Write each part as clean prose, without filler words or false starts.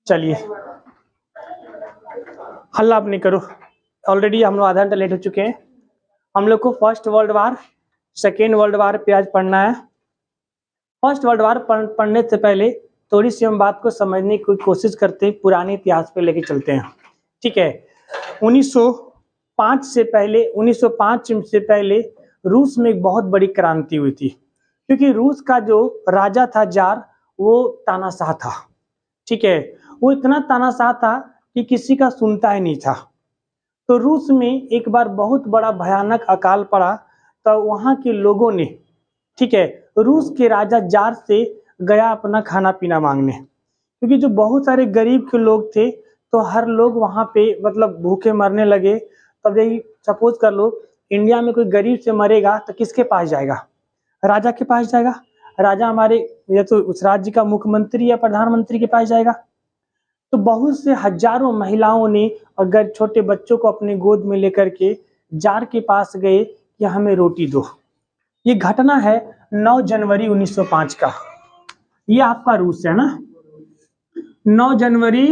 चलिए हल्ला आप नहीं करो, ऑलरेडी हम लोग आधा घंटा लेट हो चुके हैं। हम लोग को first world war second world war पे आज पढ़ना है। फर्स्ट वर्ल्ड वार पढ़ने से पहले थोड़ी सी हम बात को समझने की कोशिश करते हैं, पुराने इतिहास पे लेके चलते हैं। ठीक है, 1905 से पहले रूस में एक बहुत बड़ी क्रांति हुई थी, क्योंकि रूस का जो राजा था जार, वो तानाशाह था। ठीक है, वो इतना तानाशाह था कि किसी का सुनता ही नहीं था। तो रूस में एक बार बहुत बड़ा भयानक अकाल पड़ा, तो वहाँ के लोगों ने, ठीक है, रूस के राजा जार से गया अपना खाना पीना मांगने, क्योंकि जो बहुत सारे गरीब के लोग थे, तो हर लोग वहाँ पे मतलब भूखे मरने लगे। तब यही सपोज कर लो, इंडिया में कोई गरीब से मरेगा तो किसके पास जाएगा? राजा के पास जाएगा। राजा हमारे या तो उस राज्य का मुख्यमंत्री या प्रधानमंत्री के पास जाएगा। तो बहुत से हजारों महिलाओं ने अगर छोटे बच्चों को अपने गोद में लेकर के जार के पास गए कि हमें रोटी दो। ये घटना है 9 जनवरी 1905 का। ये आपका रूस है ना, 9 जनवरी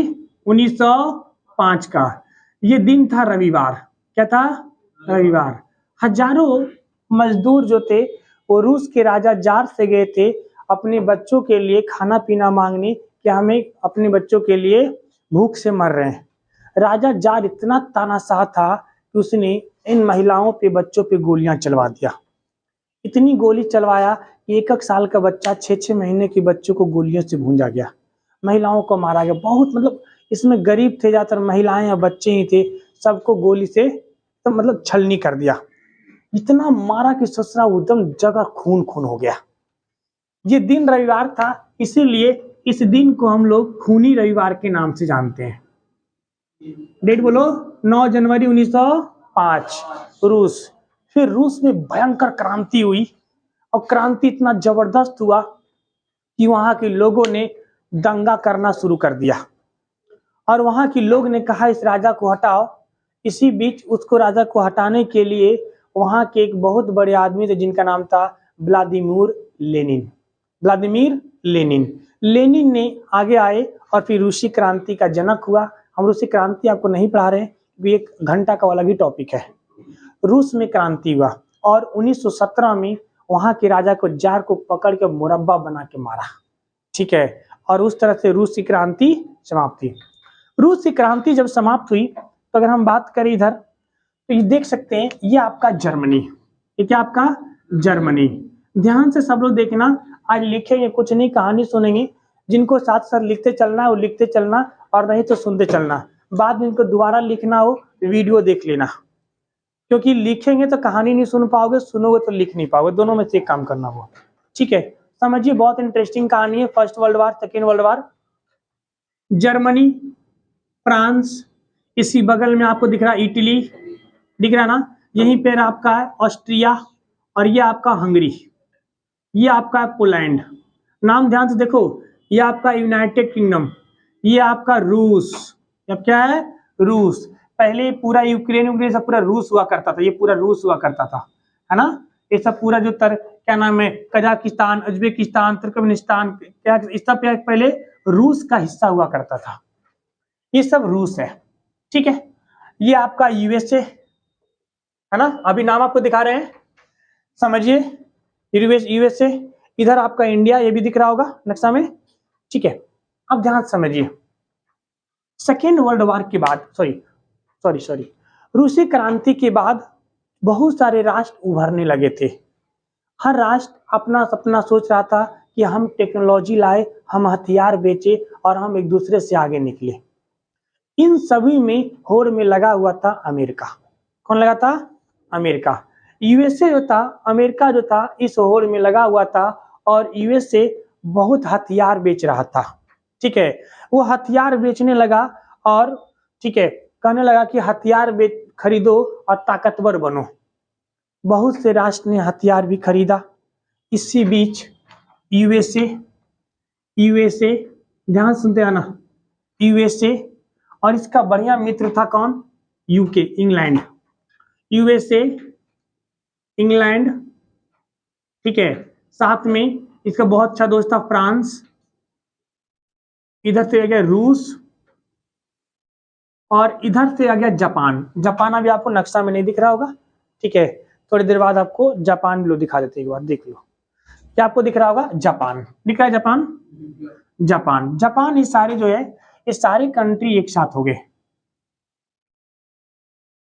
1905 का। ये दिन था रविवार। क्या था? रविवार। हजारों मजदूर जो थे वो रूस के राजा जार से गए थे अपने बच्चों के लिए खाना पीना मांगने कि हमें अपने बच्चों के लिए भूख से मर रहे हैं। राजा जार इतना तानाशाह था कि उसने इन महिलाओं पे बच्चों पे गोलियां चलवा दिया। इतनी गोली चलवाया कि 1-1 साल का बच्चा 6-6 महीने के बच्चों को गोलियों से भूंजा गया, महिलाओं को मारा गया। बहुत मतलब इसमें गरीब थे ज्यादातर, महिलाएं और बच्चे ही थे, सबको गोली से तो मतलब छलनी कर दिया। इतना मारा कि ससुरा एकदम जगह खून खून हो गया। ये दिन रविवार था, इसीलिए इस दिन को हम लोग खूनी रविवार के नाम से जानते हैं। डेट बोलो, 9 जनवरी 1905 रूस। फिर रूस में भयंकर क्रांति हुई, और क्रांति इतना जबरदस्त हुआ कि वहां के लोगों ने दंगा करना शुरू कर दिया, और वहां के लोग ने कहा इस राजा को हटाओ। इसी बीच उसको राजा को हटाने के लिए वहां के एक बहुत बड़े आदमी थे जिनका नाम था Vladimir Lenin. Vladimir Lenin Lenin ने आगे आए और फिर रूसी क्रांति का जनक हुआ। हम रूसी क्रांति आपको नहीं पढ़ा रहे, क्योंकि 1 घंटा का अलग ही टॉपिक है। रूस में क्रांति हुआ और 1917 में वहां के राजा को जार को पकड़ के मुरब्बा बना के मारा। ठीक है, और उस तरह से रूस की क्रांति समाप्त हुई। रूस की क्रांति जब समाप्त हुई तो अगर हम बात करें इधर, तो ये देख सकते हैं, ये आपका जर्मनी। ये क्या आपका? जर्मनी। ध्यान से सब लोग देखना, आज लिखेंगे कुछ नहीं, कहानी सुनेंगे। जिनको साथ साथ लिखते चलना है वो लिखते चलना, और नहीं तो सुनते चलना। बाद में इनको दोबारा लिखना हो वीडियो देख लेना, क्योंकि लिखेंगे तो कहानी नहीं सुन पाओगे, सुनोगे तो लिख नहीं पाओगे, दोनों में से एक काम करना हो। ठीक है, समझिए, बहुत इंटरेस्टिंग कहानी है। First world war, second world war. Germany, France, इसी बगल में आपको दिख रहा है इटली, दिख रहा है ना, यहीं पर आपका है ऑस्ट्रिया, और ये आपका हंगरी, ये आपका है पोलैंड। नाम ध्यान से देखो, ये आपका यूनाइटेड किंगडम, ये आपका रूस। अब क्या है? रूस। पहले पूरा यूक्रेन सब पूरा रूस हुआ करता था, ये पूरा रूस हुआ करता था, है ना। ये सब पूरा जो क्या नाम है, कजाकिस्तान, उज्बेकिस्तान, तुर्कमेनिस्तान, क्या इस सब पहले रूस का हिस्सा हुआ करता था। ये सब रूस है। ठीक है, ये आपका यूएसए है ना, अभी नाम आपको दिखा रहे हैं, समझिए। यूएसए, इधर आपका इंडिया, ये भी दिख रहा होगा नक्शा में। ठीक है, अब ध्यान समझिए, सेकेंड वर्ल्ड वार के बाद सॉरी रूसी क्रांति के बाद बहुत सारे राष्ट्र उभरने लगे थे। हर राष्ट्र अपना सपना सोच रहा था कि हम टेक्नोलॉजी लाए, हम हथियार बेचे, और हम एक दूसरे से आगे निकले। इन सभी में होड़ में लगा हुआ था अमेरिका। कौन लगा था? अमेरिका। यूएसए जो था, अमेरिका जो था, इस होड़ में लगा हुआ था, और यूएसए बहुत हथियार बेच रहा था। ठीक है, वो हथियार बेचने लगा, और ठीक है, कहने लगा कि हथियार खरीदो और ताकतवर बनो। बहुत से राष्ट्र ने हथियार भी खरीदा। इसी बीच यूएसए ध्यान सुनते आना, यूएसए और इसका बढ़िया मित्र था कौन? UK, England. यूएसए, इंग्लैंड, ठीक है, साथ में इसका बहुत अच्छा दोस्त था फ्रांस, इधर से गया रूस, और इधर से आ गया जापान। जापान अभी आपको नक्शा में नहीं दिख रहा होगा, ठीक है, थोड़ी देर बाद आपको जापान भी लो दिखा देते हैं, एक बार देख लो क्या आपको दिख रहा होगा, जापान दिख रहा है, जापान, जापान, जापान, ये सारे जो है ये सारे कंट्री एक साथ हो गए,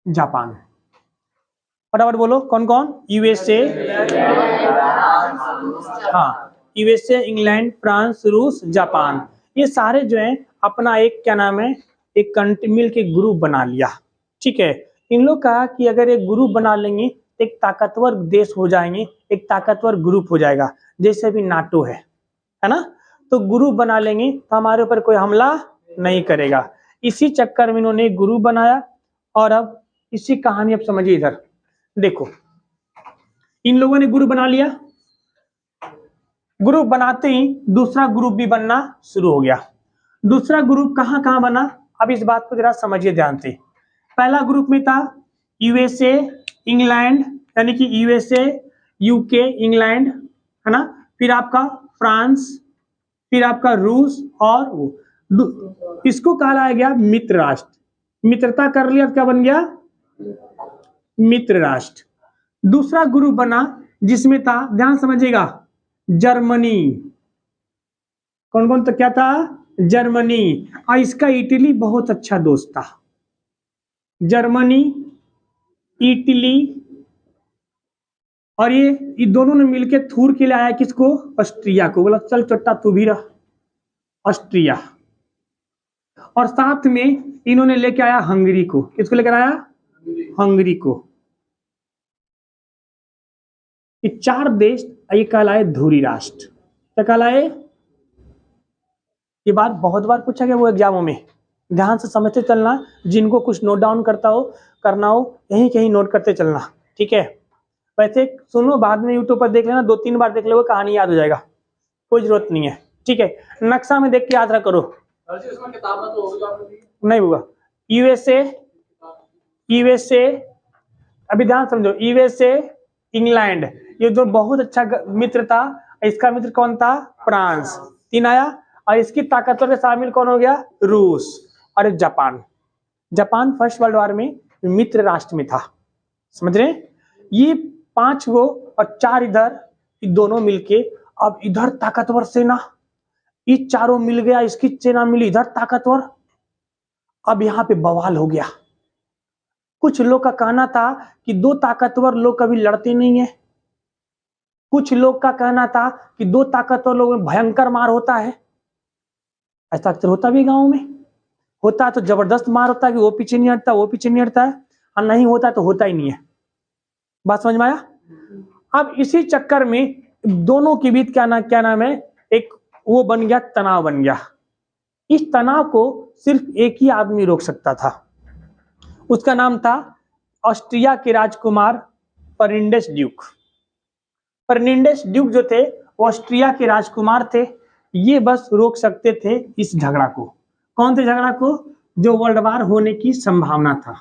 जापान। फटाफट बोलो कौन कौन, यूएसए, हाँ, यूएसए, इंग्लैंड, फ्रांस, रूस, जापान, ये सारे जो है अपना एक क्या नाम है, एक कंट्री मिल के ग्रुप बना लिया, ठीक है। इन लोग कहा कि अगर एक ग्रुप बना लेंगे तो एक ताकतवर देश हो जाएंगे, एक ताकतवर ग्रुप हो जाएगा, जैसे अभी नाटो है ना, तो ग्रुप बना लेंगे तो हमारे ऊपर कोई हमला नहीं करेगा। इसी चक्कर में इन्होंने एक ग्रुप बनाया, और अब इसी कहानी अब समझिए, इधर देखो, इन लोगों ने ग्रुप बना लिया, ग्रुप बनाते ही दूसरा ग्रुप भी बनना शुरू हो गया। दूसरा ग्रुप कहां कहां बना, अब इस बात को जरा समझिए ध्यान से। पहला ग्रुप में था यूएसए, इंग्लैंड, यानी कि यूएसए, यूके, इंग्लैंड, है ना, फिर आपका फ्रांस, फिर आपका रूस, और इसको कहा गया मित्र राष्ट्र। मित्रता कर लिया, क्या बन गया, मित्र राष्ट्र। दूसरा ग्रुप बना जिसमें था, ध्यान समझिएगा, जर्मनी, कौन कौन तो क्या था, जर्मनी, और इसका इटली बहुत अच्छा दोस्त था, जर्मनी, इटली, और ये दोनों ने मिलकर थूर के लाया किसको, ऑस्ट्रिया को, बोला चल चट्टा तू भी रह, ऑस्ट्रिया। और साथ में इन्होंने लेके आया हंगरी को, किसको लेकर आया, हंगरी को। ये चार देश ये कहलाए ध्रुवी राष्ट्र, क्या कहलाए, ये बात बहुत बार पूछा गया वो एग्जामों में, ध्यान से समझते चलना, जिनको कुछ नोट डाउन करना हो यहीं कहीं नोट करते चलना, ठीक है। वैसे सुनो, बाद में यूट्यूब पर देख लेना, 2-3 बार देख लोगे कहानी याद हो जाएगा, कोई जरूरत नहीं है, ठीक है। नक्शा में देख के याद रहा करो, नहीं होगा। यूएसए, अभी ध्यान समझो, यूएसए, इंग्लैंड, ये जो बहुत अच्छा मित्र था, इसका मित्र कौन था, फ्रांस, 3 आया, और इसकी ताकतवर में शामिल कौन हो गया, रूस, और Japan. Japan first world war में मित्र राष्ट्र में था, समझ रहे, ये 5 गो और 4 इधर, दोनों मिलके, अब इधर ताकतवर सेना, ये चारों मिल गया, इसकी सेना मिली इधर ताकतवर, अब यहाँ पे बवाल हो गया। कुछ लोग का कहना था कि 2 ताकतवर लोग कभी लड़ते नहीं है, कुछ लोग का कहना था कि 2 ताकतवर लोगों में भयंकर मार होता है, ऐसा अक्सर होता भी गांव में, होता है तो जबरदस्त मार होता है कि वो पीछे नहीं हटता, वो पीछे नहीं हटता है, और नहीं होता तो होता ही नहीं है, बात समझ में आया। अब इसी चक्कर में दोनों के बीच क्या नाम है, एक वो बन गया, तनाव बन गया। इस तनाव को सिर्फ एक ही आदमी रोक सकता था, उसका नाम था ऑस्ट्रिया के राजकुमार फर्डिनेंड ड्यूक। फर्डिनेंड ड्यूक जो थे वो ऑस्ट्रिया के राजकुमार थे, ये बस रोक सकते थे इस झगड़ा को। कौन से झगड़ा को, जो वर्ल्ड वार होने की संभावना था।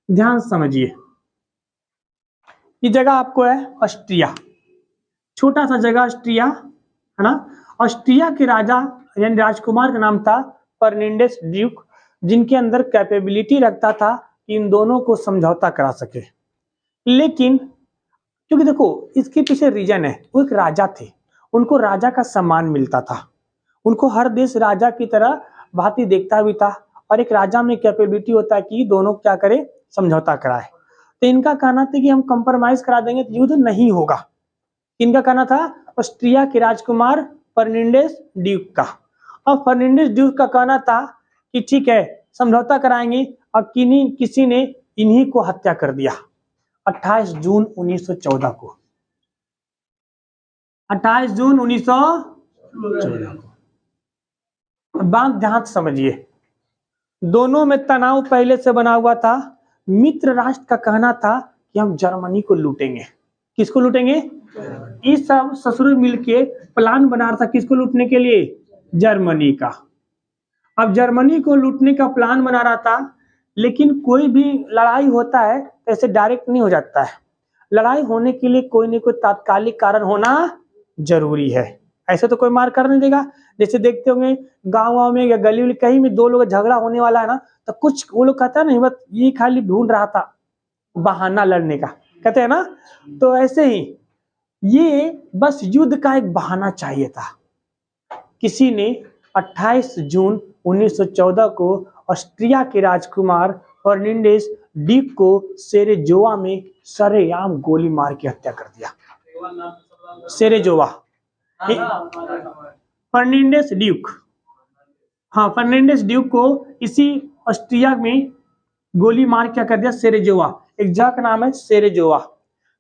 ध्यान समझिए, ये जगह आपको है ऑस्ट्रिया, छोटा सा जगह ऑस्ट्रिया, है ना। ऑस्ट्रिया के राजा यानी राजकुमार का नाम था फर्डिनेंड ड्यूक, जिनके अंदर कैपेबिलिटी रखता था कि इन दोनों को समझौता करा सके। लेकिन क्योंकि देखो इसके पीछे रीजन है, वो एक राजा थे, उनको राजा का सम्मान मिलता था, उनको हर देश राजा की तरह भांति देखता भी था, और एक राजा में कैपेबिलिटी होता है कि दोनों क्या करे, समझौता कराए। तो इनका कहना था कि हम कंप्रोमाइज करा देंगे तो युद्ध नहीं होगा, इनका कहना था ऑस्ट्रिया के राजकुमार फर्डिनेंड ड्यूक का। और फर्डिनेंड ड्यूक का कहना था कि ठीक है समझौता कराएंगे, और किसी ने इन्हीं को हत्या कर दिया 28 जून 1914 को, 28 जून 1914 को। बात ध्यान समझिए, दोनों में तनाव पहले से बना हुआ था। मित्र राष्ट्र का कहना था कि हम जर्मनी को लूटेंगे, किसको लूटेंगे, ये सब ससुर मिलके प्लान बना रहा था, किसको लूटने के लिए, जर्मनी का। अब जर्मनी को लूटने का प्लान बना रहा था, लेकिन कोई भी लड़ाई होता है तो ऐसे डायरेक्ट नहीं हो जाता है, लड़ाई होने के लिए कोई न कोई तात्कालिक कारण होना जरूरी है, ऐसे तो कोई मार कर नहीं देगा। जैसे देखते होंगे गाँव में या गली उली कहीं भी दो लोग झगड़ा होने वाला है ना, तो कुछ वो लोग कहता है नहीं, बस ये खाली ढूंढ रहा था बहाना लड़ने का, कहते हैं ना। तो ऐसे ही ये बस युद्ध का एक बहाना चाहिए था। किसी ने 28 जून 1914 को ऑस्ट्रिया के राजकुमार फर्नांडिस ड्यूक को सेरेजोवा में सरेआम गोली मार के हत्या कर दिया। सेरेजोवा, फर्नांडिस ड्यूक, हाँ फर्नांडिस ड्यूक को इसी ऑस्ट्रिया में गोली मार क्या कर दिया, सेरेजोवा, एग्जैक्ट नाम है सेरेजोवा।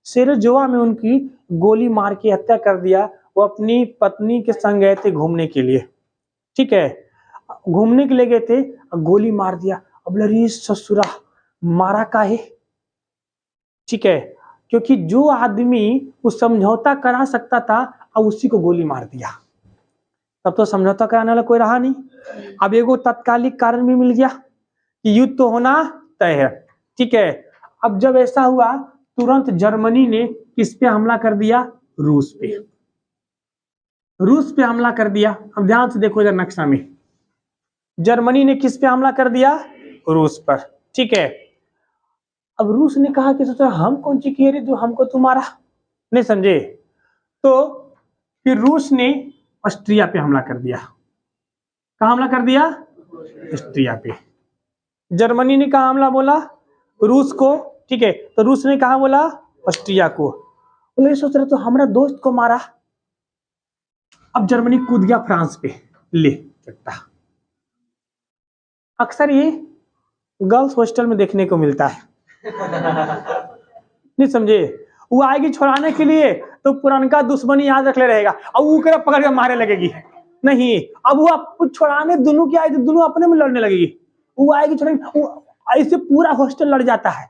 सेरेजोवा में उनकी गोली मार के हत्या कर दिया। वो अपनी पत्नी के संग गए थे घूमने के लिए, ठीक है, घूमने के लिए गए थे, गोली मार दिया। अब लड़ी ससुरा मारा काहे, ठीक है, क्योंकि जो आदमी वो समझौता करा सकता था अब उसी को गोली मार दिया। तब तो समझौता कराने वाला कोई रहा नहीं। अब एगो तत्कालिक कारण भी मिल गया कि युद्ध तो होना तय है, ठीक है। अब जब ऐसा हुआ तुरंत जर्मनी ने किस पे हमला कर दिया, रूस पे, रूस पे हमला कर दिया। अब ध्यान से देखो इधर नक्शा में, जर्मनी ने किस पे हमला कर दिया, रूस पर, ठीक है। अब रूस ने कहा कि सोचा हम कौन सी किए रे जो हमको तुम्हारा, नहीं समझे, तो फिर रूस ने ऑस्ट्रिया पे हमला कर दिया। कहा हमला कर दिया, ऑस्ट्रिया पे। जर्मनी ने कहा हमला बोला, रूस को, ठीक है, तो रूस ने कहा बोला ऑस्ट्रिया को। बोले सोच रहे तो हमारा दोस्त को मारा। अब जर्मनी कूद गया फ्रांस पे, ले चट्टा। अक्सर ये गर्ल्स हॉस्टल में देखने को मिलता है नहीं समझे, वो आएगी छुड़ाने के लिए तो पुरानका दुश्मनी याद रख ले रहेगा, अब वो पकड़ के मारे लगेगी नहीं। अब वो आप छुड़ाने दोनों की आई तो दोनों अपने में लड़ने लगेगी। वो आएगी छुड़ाने, ऐसे पूरा हॉस्टल लड़ जाता है,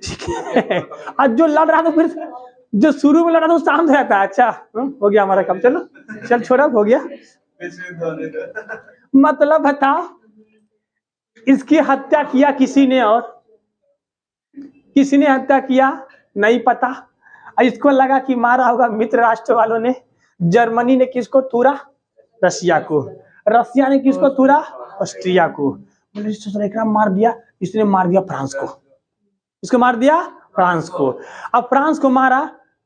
ठीक है। आज जो लड़ रहा था फिर जो शुरू में लड़ा था वो शांत रहता है। अच्छा हो गया हमारा काम, चलो चल छोड़ा, हो गया। मतलब बताओ इसकी हत्या किया किसी ने, और किसी ने हत्या किया नहीं पता। इसको लगा कि मारा होगा मित्र राष्ट्र वालों ने। जर्मनी ने किसको तूरा, रसिया को, रसिया ने किसको तूरा, ऑस्ट्रिया को। बोले मार दिया, इसने मार दिया फ्रांस को, इसको मार दिया फ्रांस को। अब फ्रांस को मारा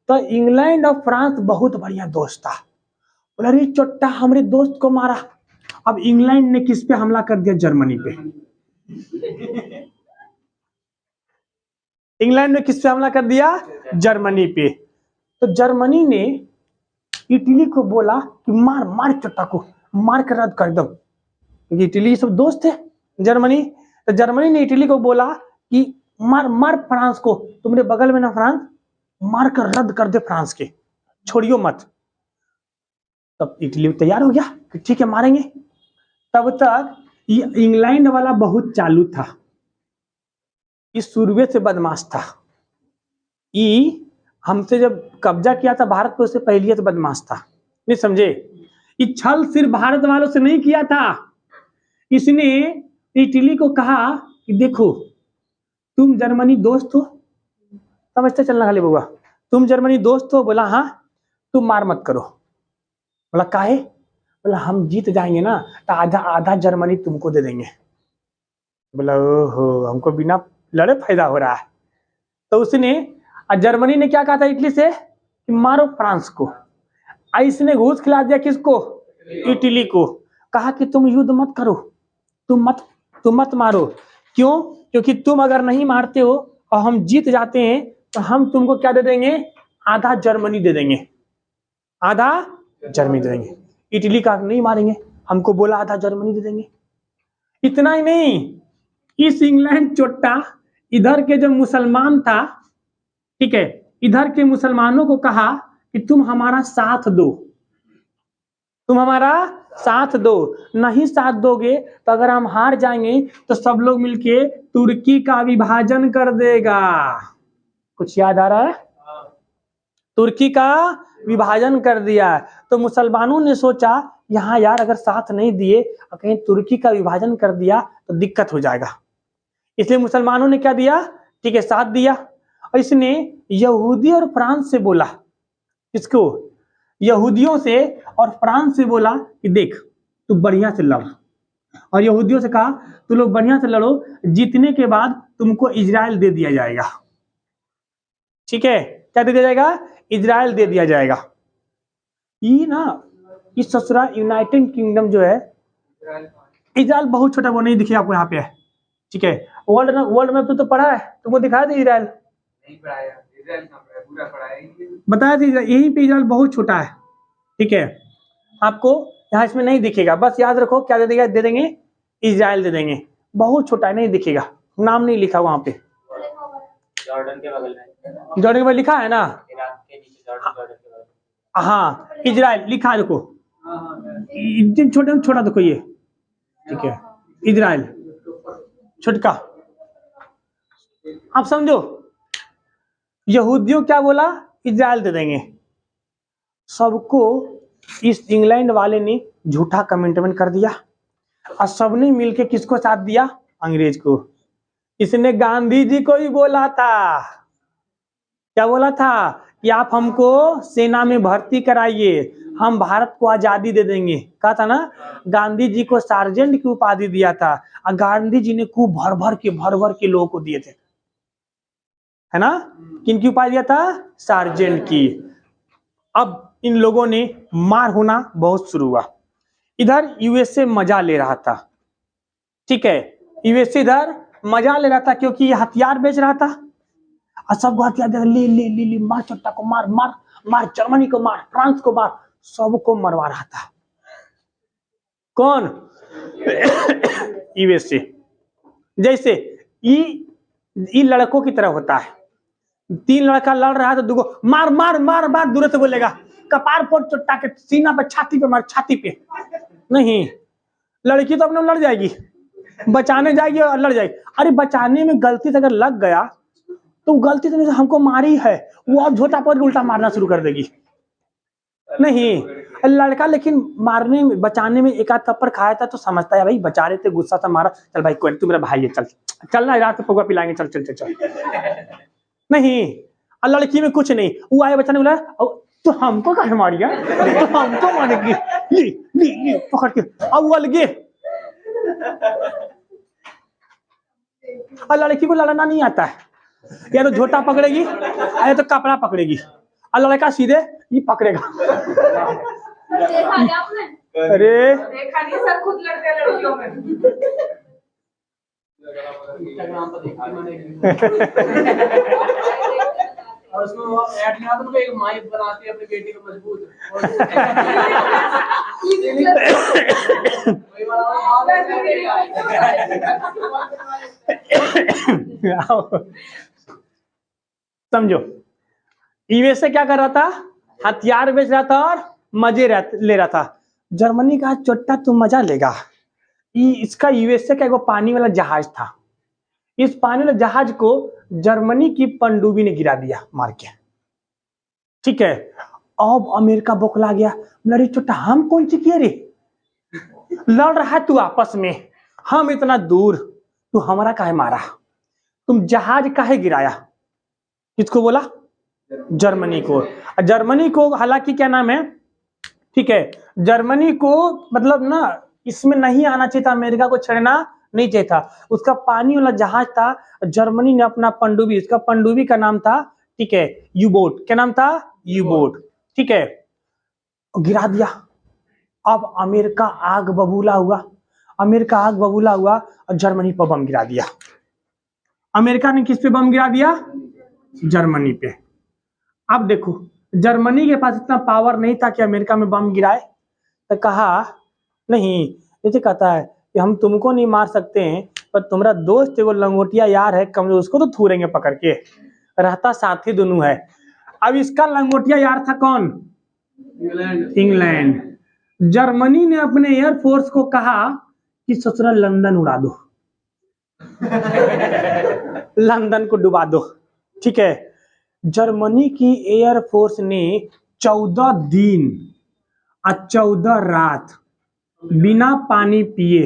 तो इंग्लैंड और फ्रांस बहुत बढ़िया दोस्त था। बोला अरे चोट्टा हमारे दोस्त को मारा। अब इंग्लैंड ने किस पे हमला कर दिया, जर्मनी पे। इंग्लैंड ने किस पे हमला कर दिया, जर्मनी पे। तो जर्मनी ने इटली को बोला कि मार मार चोट्टा को, मार कर रद्द कर दो, क्योंकि इटली सब दोस्त थे जर्मनी। तो जर्मनी ने इटली को बोला कि मार मार फ्रांस को, तुम्हारे बगल में ना फ्रांस, मार कर रद्द कर दे फ्रांस के, छोड़ियो मत। तब इटली तैयार हो गया कि ठीक है मारेंगे। तब तक ये इंग्लैंड वाला बहुत चालू था, इस शुरुए से बदमाश था। ये हमसे जब कब्जा किया था भारत पे, उससे पहले से बदमाश था, नहीं समझे। ये छल सिर्फ भारत वालों से नहीं किया था, इसने इटली को कहा कि देखो तुम जर्मनी दोस्त हो, समझते चलना खाली बुआ, तुम जर्मनी दोस्त हो। बोला हाँ, तुम मार मत करो। बोला काहे, बोला हम जीत जाएंगे ना तो आधा आधा जर्मनी तुमको दे देंगे। बोला ओहो हमको बिना लड़े फायदा हो रहा है। तो उसने, जर्मनी ने क्या कहा था इटली से कि मारो फ्रांस को। इसने घूस खिला दिया किसको, इटली को। कहा कि तुम युद्ध मत करो, तुम मत मारो। क्यों, क्योंकि तुम अगर नहीं मारते हो और हम जीत जाते हैं तो हम तुमको क्या दे देंगे, आधा जर्मनी दे देंगे, आधा जर्मनी दे देंगे। इटली का नहीं मारेंगे, हमको बोला आधा जर्मनी दे देंगे। इतना ही नहीं, इस इंग्लैंड चोट्टा इधर के जो मुसलमान था, ठीक है, इधर के मुसलमानों को कहा कि तुम हमारा साथ दो, तुम हमारा साथ दो, नहीं साथ दोगे तो अगर हम हार जाएंगे तो सब लोग मिलके तुर्की का विभाजन कर देगा। कुछ याद आ रहा है, तुर्की का विभाजन कर दिया। तो मुसलमानों ने सोचा यहाँ यार अगर साथ नहीं दिए और कहीं तुर्की का विभाजन कर दिया तो दिक्कत हो जाएगा, इसलिए मुसलमानों ने क्या दिया, ठीक है साथ दिया। और इसने यहूदी और फ्रांस से बोला, किसको, यहूदियों से और फ्रांस से बोला कि देख तू बढ़िया से लड़, और यहूदियों से कहा तू लोग बढ़िया से लड़ो, जीतने के बाद तुमको इजराइल दे दिया जाएगा। ठीक है, क्या दे दिया जाएगा? इजराइल दे दिया जाएगा। ये ना इस ससुरा यूनाइटेड किंगडम जो है, इजराइल बहुत छोटा, वो नहीं दिखे आपको यहाँ पे है। ठीक है, वर्ल्ड में तो पढ़ा है, तुमको दिखाया था इजराइल? नहीं पढ़ाया, इजराइल कहाँ पढ़ा, पूरा पढ़ाया बताया था, यही पे इजराइल बहुत छोटा है। ठीक है, आपको यहाँ इसमें नहीं दिखेगा, बस याद रखो क्या दे देगा, दे देंगे इजराइल दे देंगे, बहुत छोटा है, नहीं दिखेगा, नाम नहीं लिखा वहां पे। जॉर्डन के बगल में, जॉर्डन के बगल लिखा है ना, इराक के नीचे जॉर्डन के बगल। हाँ, इजराइल लिखा है, देखो छोटा छोटा देखो ये। ठीक है, इजराइल छुटका। आप समझो, यहूदियों क्या बोला, इजराइल दे देंगे। सबको इस इंग्लैंड वाले ने झूठा कमिटमेंट कर दिया, और सबने मिलके किसको साथ दिया? अंग्रेज को। इसने गांधी जी को ही बोला था, क्या बोला था कि आप हमको सेना में भर्ती कराइए, हम भारत को आजादी दे देंगे। कहा था ना, गांधी जी को सार्जेंट की उपाधि दिया था, और गांधी जी ने खूब भर भर के लोगों को दिए थे, है ना। किन की उपाधि दिया था? सार्जेंट की। अब इन लोगों ने मार होना बहुत शुरू हुआ। इधर यूएसए मजा ले रहा था। ठीक है, यूएसए इधर मजा ले रहा था क्योंकि ये हथियार बेच रहा था, और सबको हथियार दे, ले ले ले ले, मार चट्टा को, मार मार मार, जर्मनी को मार, फ्रांस को मार, सबको मरवा रहा था। कौन? यूएसए। जैसे ई लड़कों की तरह होता है, 3 लड़का लड़ रहा है तो दुगो मार मार मार मार, दूर से बोलेगा कपार फोड़, चट्टा के सीना पे, छाती पे मार, छाती पे नहीं। लड़की तो अपने लड़ जाएगी, बचाने जाएगी और लड़ जाएगी। अरे बचाने में गलती से अगर लग गया तो गलती से हमको मारी है, वो अब झोटा पर उल्टा मारना शुरू कर देगी। नहीं, लड़का लेकिन मारने में, बचाने में एक आध थप्पड़ खाया था तो समझता है भाई बचा रहे थे, गुस्सा था, मारा, चल भाई कोई तू मेरा भाई है, चल चल ना, रात को पौवा पिलाएंगे, चल चल चल चल। नहीं, और लड़की में कुछ नहीं, वो आए बचाने बोला तो हमको कहा मारिया, तो हमको मारेगी, ली ली ली पकड़ के, अब वो अलगे। और लड़की को लड़ना नहीं आता है, या तो झोटा पकड़ेगी या तो कपड़ा पकड़ेगी, और लड़का सीधे ये पकड़ेगा। देखा आपने? अरे देखा नहीं, सब खुद लड़ते हैं लड़कियों में। इंस्टाग्राम पर देखा मैंने। और उसमें वो ऐड में आता है, एक माई बनाती है अपनी बेटी को मजबूत, समझो, यूएसए क्या कर रहा था? हथियार बेच रहा था और मजे ले रहा था। जर्मनी का चोट्टा तो मजा लेगा। इसका यूएसए का एक पानी वाला जहाज था, इस पानी वाले जहाज को जर्मनी की पनडुब्बी ने गिरा दिया मार के। ठीक है, अब अमेरिका बौखला गया, लड़ी चोट्टा हम कौन सी किए रे, लड़ रहा है तू आपस में, हम इतना दूर, तू हमारा काहे मारा, तुम जहाज काहे गिराया? किसको बोला? जर्मनी को। जर्मनी को हालांकि क्या नाम है, ठीक है, जर्मनी को मतलब ना इसमें नहीं आना चाहिए था, अमेरिका को छेड़ना नहीं चाहिए था। उसका पानी वाला जहाज था, जर्मनी ने अपना पनडुब्बी, उसका पनडुब्बी का नाम था, ठीक है, यू बोट। क्या नाम था? You boat. ठीक है, गिरा दिया। अब अमेरिका आग बबूला हुआ, अमेरिका आग बबूला हुआ और जर्मनी पर बम गिरा दिया। अमेरिका ने किस पे बम गिरा दिया? जर्मनी पे। अब देखो, जर्मनी के पास इतना पावर नहीं था कि अमेरिका में बम गिराए, तो कहा नहीं, जैसे कहता है कि हम तुमको नहीं मार सकते हैं, पर तुम्हारा दोस्त एगो लंगोटिया यार है कमजोर, उसको तो थूरेंगे पकड़ के, रहता साथी दोनों है। अब इसका लंगोटिया यार था कौन? इंग्लैंड। जर्मनी ने अपने एयरफोर्स को कहा कि ससुरा लंदन उड़ा दो, लंदन को डुबा दो। ठीक है, जर्मनी की एयरफोर्स ने 14 दिन और 14 रात बिना पानी पिए,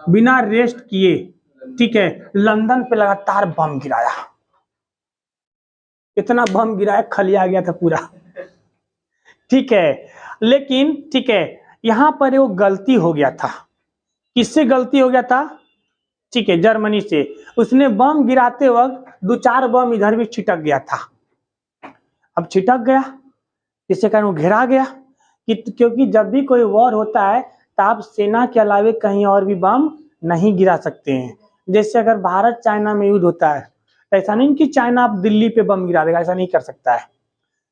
बिना रेस्ट किए, ठीक है, लंदन पे लगातार बम गिराया। इतना बम गिराया, खलिया गया था पूरा। ठीक है, लेकिन ठीक है यहाँ पर वो गलती हो गया था। किससे गलती हो गया था? ठीक है, जर्मनी से। उसने बम गिराते वक्त 2-4 बम इधर भी छिटक गया था। अब छिटक गया, जिससे कारण वो घेरा गया क्योंकि जब भी कोई वॉर होता है तो आप सेना के अलावे कहीं और भी बम नहीं गिरा सकते हैं। जैसे अगर भारत चाइना में युद्ध होता है, ऐसा नहीं कि चाइना आप दिल्ली पे बम गिरा देगा, ऐसा नहीं कर सकता है।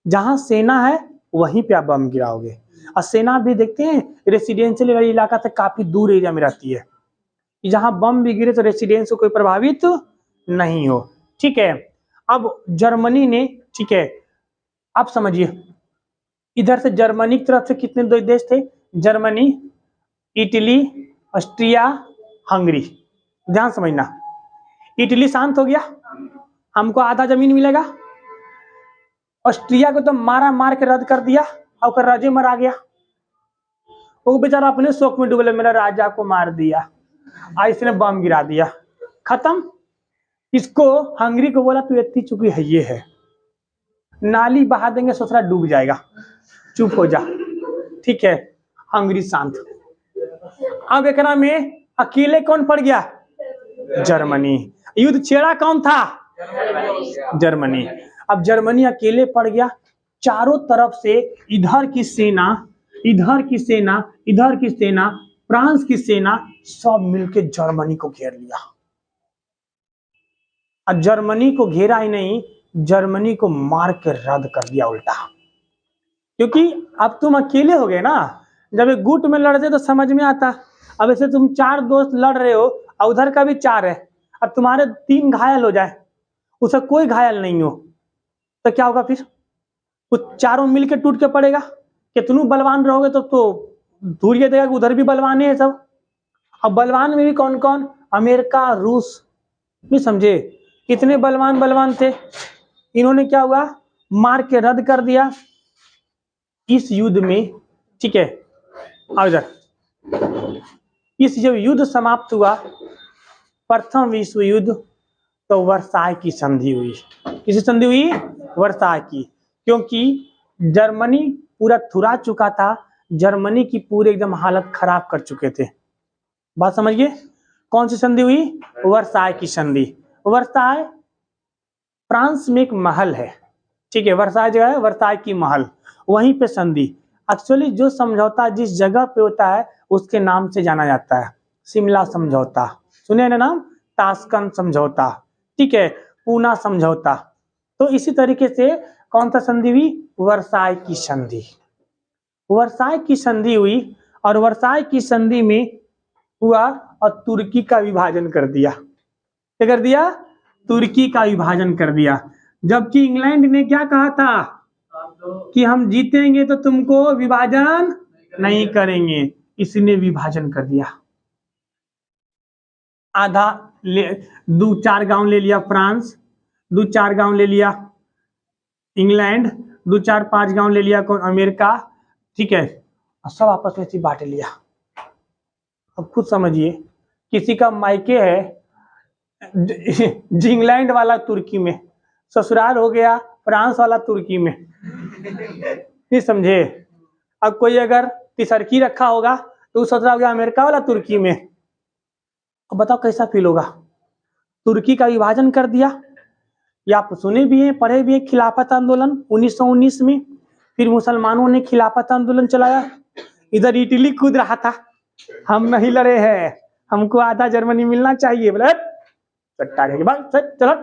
जहां सेना है वहीं पे आप बम गिराओगे। और सेना भी देखते हैं रेसिडेंशियल इलाका से काफी दूर एरिया में रहती है, जहां बम भी गिरे तो रेसिडेंस को कोई प्रभावित नहीं हो। ठीक है, अब जर्मनी ने, ठीक है आप समझिए, इधर से जर्मनी की तरफ से कितने दो देश थे? Germany, Italy, Austria, Hungary. ध्यान समझना, इटली शांत हो गया, हमको आधा जमीन मिलेगा। ऑस्ट्रिया को तो मार के रद्द कर दिया और राजे मरा गया। वो बेचारा अपने शोक में डूबे, मेरा राजा को मार दिया, इसने बम गिरा दिया, खत्म। इसको हंगरी को बोला तू इतनी चुकी है, ये है नाली बहा देंगे, सोचना डूब जाएगा, चुप हो जा। ठीक है, हंगरी शांत। अब एक में अकेले कौन पड़ गया? जर्मनी। युद्ध छेड़ा कौन था? जर्मनी। अब जर्मनी अकेले पड़ गया। चारों तरफ से इधर की सेना, इधर की सेना, इधर की सेना, फ्रांस की सेना, सब मिलके जर्मनी को घेर लिया। और जर्मनी को घेरा ही नहीं, जर्मनी को मार के रद्द कर दिया उल्टा। क्योंकि अब तुम अकेले हो गए ना, जब एक गुट में लड़ते तो समझ में आता। अब ऐसे तुम 4 दोस्त लड़ रहे हो और उधर का भी 4 है, अब तुम्हारे 3 घायल हो जाए, उसे कोई घायल नहीं हो तो क्या होगा? फिर वो चारों मिलके टूट के पड़ेगा। कितनू बलवान रहोगे तो दूर ये देगा कि उधर भी बलवान है सब। अब बलवान में भी कौन कौन? अमेरिका, रूस, नहीं समझे? कितने बलवान थे। इन्होंने क्या हुआ? मार के रद्द कर दिया इस युद्ध में। ठीक है, आओ इधर। इस जब युद्ध समाप्त हुआ, प्रथम विश्व युद्ध, तो वर्साय की संधि हुई। किसी संधि हुई? वर्साय की। क्योंकि जर्मनी पूरा थुरा चुका था, जर्मनी की पूरी एकदम हालत खराब कर चुके थे। बात समझिए, कौन सी संधि हुई? वर्साय की संधि। वर्साय फ्रांस में एक महल है, ठीक है, वर्साय जो है वर्साय की महल, वहीं पे संधि। एक्चुअली जो समझौता जिस जगह पे होता है उसके नाम से जाना जाता है। शिमला समझौता सुने ना नाम, ताशकंद समझौता, ठीक है, पूना समझौता। तो इसी तरीके से कौन सा संधि हुई? वर्साय की संधि। वर्साय की संधि हुई और वर्साय की संधि में हुआ और तुर्की का विभाजन कर दिया। क्या कर दिया? तुर्की का विभाजन कर दिया। जबकि इंग्लैंड ने क्या कहा था कि हम जीतेंगे तो तुमको विभाजन नहीं करेंगे, इसने विभाजन कर दिया। आधा 2-4 गांव ले लिया फ्रांस, 2-4 गांव ले लिया इंग्लैंड, 2-4-5 गांव ले लिया अमेरिका, ठीक है, सब आपस में बांट लिया। अब खुद समझिए, किसी का मायके है इंग्लैंड वाला तुर्की में, ससुराल हो गया फ्रांस वाला तुर्की में, नहीं समझे? अब कोई अगर तिसरकी रखा होगा तो ससुराल हो गया अमेरिका वाला तुर्की में। अब बताओ कैसा फील होगा? तुर्की का विभाजन कर दिया। या आप सुने भी हैं, पढ़े भी हैं, खिलाफत आंदोलन 1919 में, फिर मुसलमानों ने खिलाफत आंदोलन चलाया। इधर इटली कूद रहा था, हम नहीं लड़े हैं, हमको आधा जर्मनी मिलना चाहिए, बोले चलो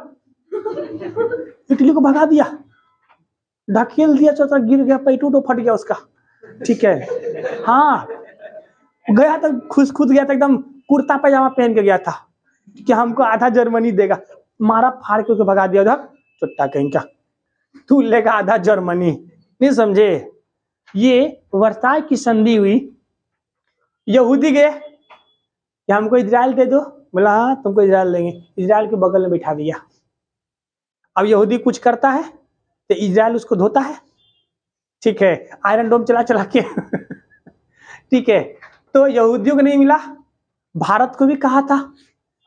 इटली को भगा दिया, ढकेल दिया, चौथा गिर गया, पैटू तो फट गया उसका, ठीक है। हाँ, गया तो खुद गया था, एकदम कुर्ता पैजामा पहन के गया था कि हमको आधा जर्मनी देगा, मारा फाड़ के उसे भगा दिया उधर, चुट्टा कहीं का, तू लेगा आधा जर्मनी, नहीं समझे? ये वर्साय की संधि हुई। यहूदी गए कि हमको इजराइल दे दो, बोला हाँ तुमको इजराइल देंगे, इजराइल के बगल में बैठा दिया। अब यहूदी कुछ करता है तो इजराइल उसको धोता है, ठीक है, आयरन डोम चला के ठीक है। तो यहूदियों को नहीं मिला, भारत को भी कहा था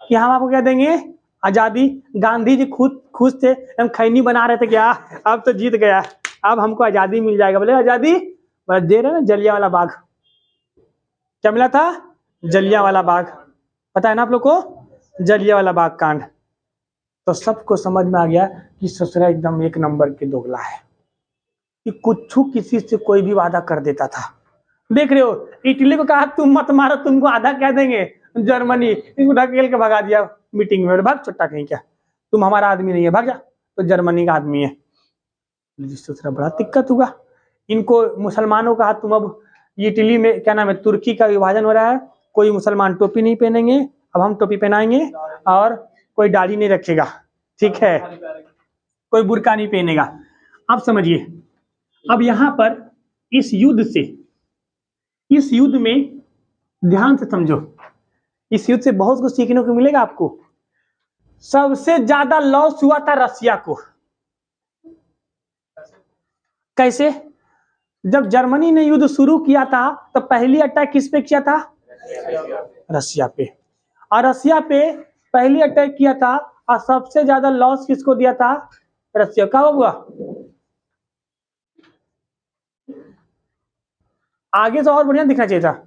कि हम आपको क्या देंगे? आजादी। गांधी जी खुद खुश थे, हम खैनी बना रहे थे, क्या अब तो जीत गया, अब हमको आजादी मिल जाएगा। बोले आजादी बस दे रहे ना, जलियांवाला बाग। क्या मिला था? जलियांवाला बाग। पता है ना आप लोग को, जलियांवाला बाग कांड। तो सबको समझ में आ गया कि ससुरा एकदम एक नंबर के दोगला है, कि कुछ किसी से कोई भी वादा कर देता था। देख रहे हो, इटली को कहा तुम मत मारो, तुमको आधा कह देंगे। जर्मनी इसको ढकेल के भगा दिया मीटिंग में, भाग चुट्टा कहीं, क्या तुम हमारा आदमी नहीं है, भाग जा। तो जर्मनी का आदमी है। दूसरा बड़ा दिक्कत हुआ इनको, मुसलमानों का, तुम अब इटली में क्या नाम है, तुर्की का विभाजन हो रहा है, कोई मुसलमान टोपी नहीं पहनेंगे, अब हम टोपी पहनाएंगे, और कोई दाढ़ी नहीं रखेगा, ठीक है, कोई बुर्का नहीं पहनेगा। आप समझिए, अब यहां पर इस युद्ध में ध्यान से समझो, इस युद्ध से बहुत कुछ सीखने को मिलेगा आपको। सबसे ज्यादा लॉस हुआ था रसिया को। कैसे? जब जर्मनी ने युद्ध शुरू किया था तो पहली अटैक किस पे किया था? रसिया पे। और रसिया पे पहली अटैक किया था, और सबसे ज्यादा लॉस किसको दिया था? रसिया। क्या हुआ? आगे से और बढ़िया दिखना चाहिए था।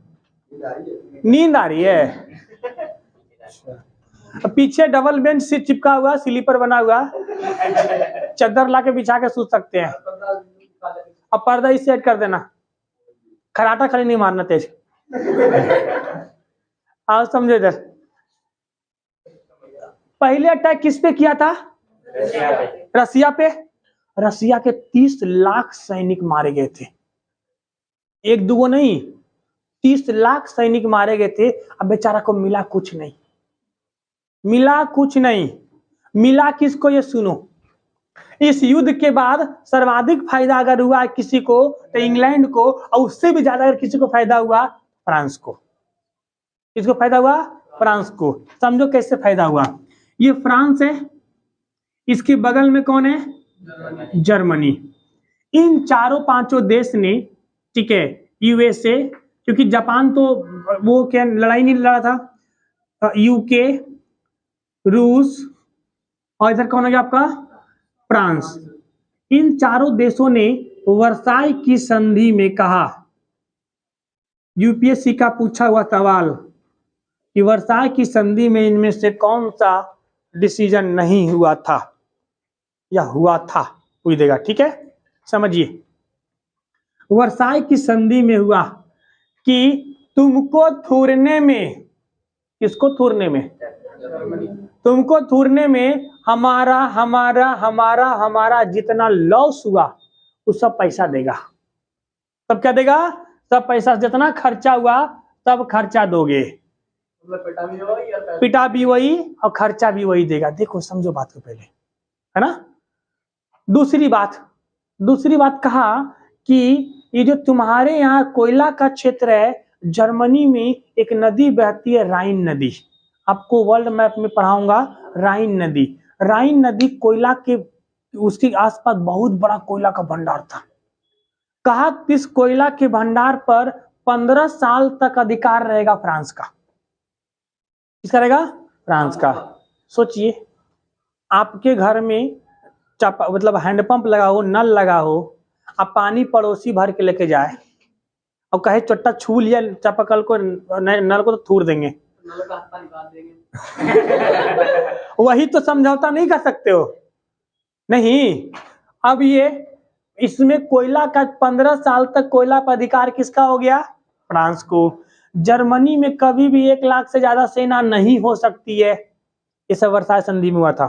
नींद आ रही है? पीछे डबल बेंच से चिपका हुआ, स्लीपर बना हुआ, चादर ला के बिछा के सो सकते हैं। अब पर्दा इस सेट कर देना, खराटा खाली नहीं मारना तेज। आओ समझो इधर, पहले अटैक किस पे किया था? रसिया पे। रसिया के 30 लाख सैनिक मारे गए थे, एक दुगो नहीं, 30 लाख सैनिक मारे गए थे। अब बेचारा को मिला कुछ नहीं, मिला कुछ नहीं। मिला किसको? ये सुनो, इस युद्ध के बाद सर्वाधिक फायदा अगर हुआ किसी को तो इंग्लैंड को, और उससे भी ज्यादा अगर किसी को फायदा हुआ, फ्रांस को। किसको फायदा हुआ? फ्रांस को। समझो कैसे फायदा हुआ। ये फ्रांस है, इसके बगल में कौन है? जर्मनी। इन चारों पांचों देश ने, ठीक है, यूएसए, क्योंकि जापान तो वो क्या लड़ाई नहीं लड़ा था, यूके, रूस, और इधर कौन हो गया आपका? फ्रांस। इन चारों देशों ने वर्साई की संधि में कहा, यूपीएससी का पूछा हुआ सवाल कि वर्साई की संधि में इनमें से कौन सा डिसीजन नहीं हुआ था या हुआ था, पूछ देगा, ठीक है। समझिए, वर्साई की संधि में हुआ कि तुमको थूरने में, किसको थूरने में? तुमको थूरने में हमारा हमारा हमारा हमारा जितना लॉस हुआ वो सब पैसा देगा। सब क्या देगा? सब पैसा, जितना खर्चा हुआ सब खर्चा दोगे। पिटा भी वही और खर्चा भी वही देगा। देखो समझो बात को पहले, है ना। दूसरी बात कहा कि ये जो तुम्हारे यहाँ कोयला का क्षेत्र है, जर्मनी में एक नदी बहती है, राइन नदी। आपको वर्ल्ड मैप में पढ़ाऊंगा, राइन नदी। राइन नदी कोयला के, उसके आसपास बहुत बड़ा कोयला का भंडार था। कहा इस कोयला के भंडार पर 15 साल तक अधिकार रहेगा फ्रांस का। किसका रहेगा? फ्रांस का। सोचिए, आपके घर में मतलब हैंडपंप लगा हो, नल लगा हो, अब पानी पड़ोसी भर के लेके जाए और कहे चट्टा छू लिया चापाकल को, नल को तो थूर देंगे, नल का हाथ निकाल देंगे। वही तो समझौता नहीं कर सकते हो, नहीं। अब ये इसमें कोयला का 15 साल तक कोयला पर अधिकार किसका हो गया? फ्रांस को। जर्मनी में कभी भी 1 लाख से ज्यादा सेना नहीं हो सकती है। इस वर्साई संधि में हुआ था।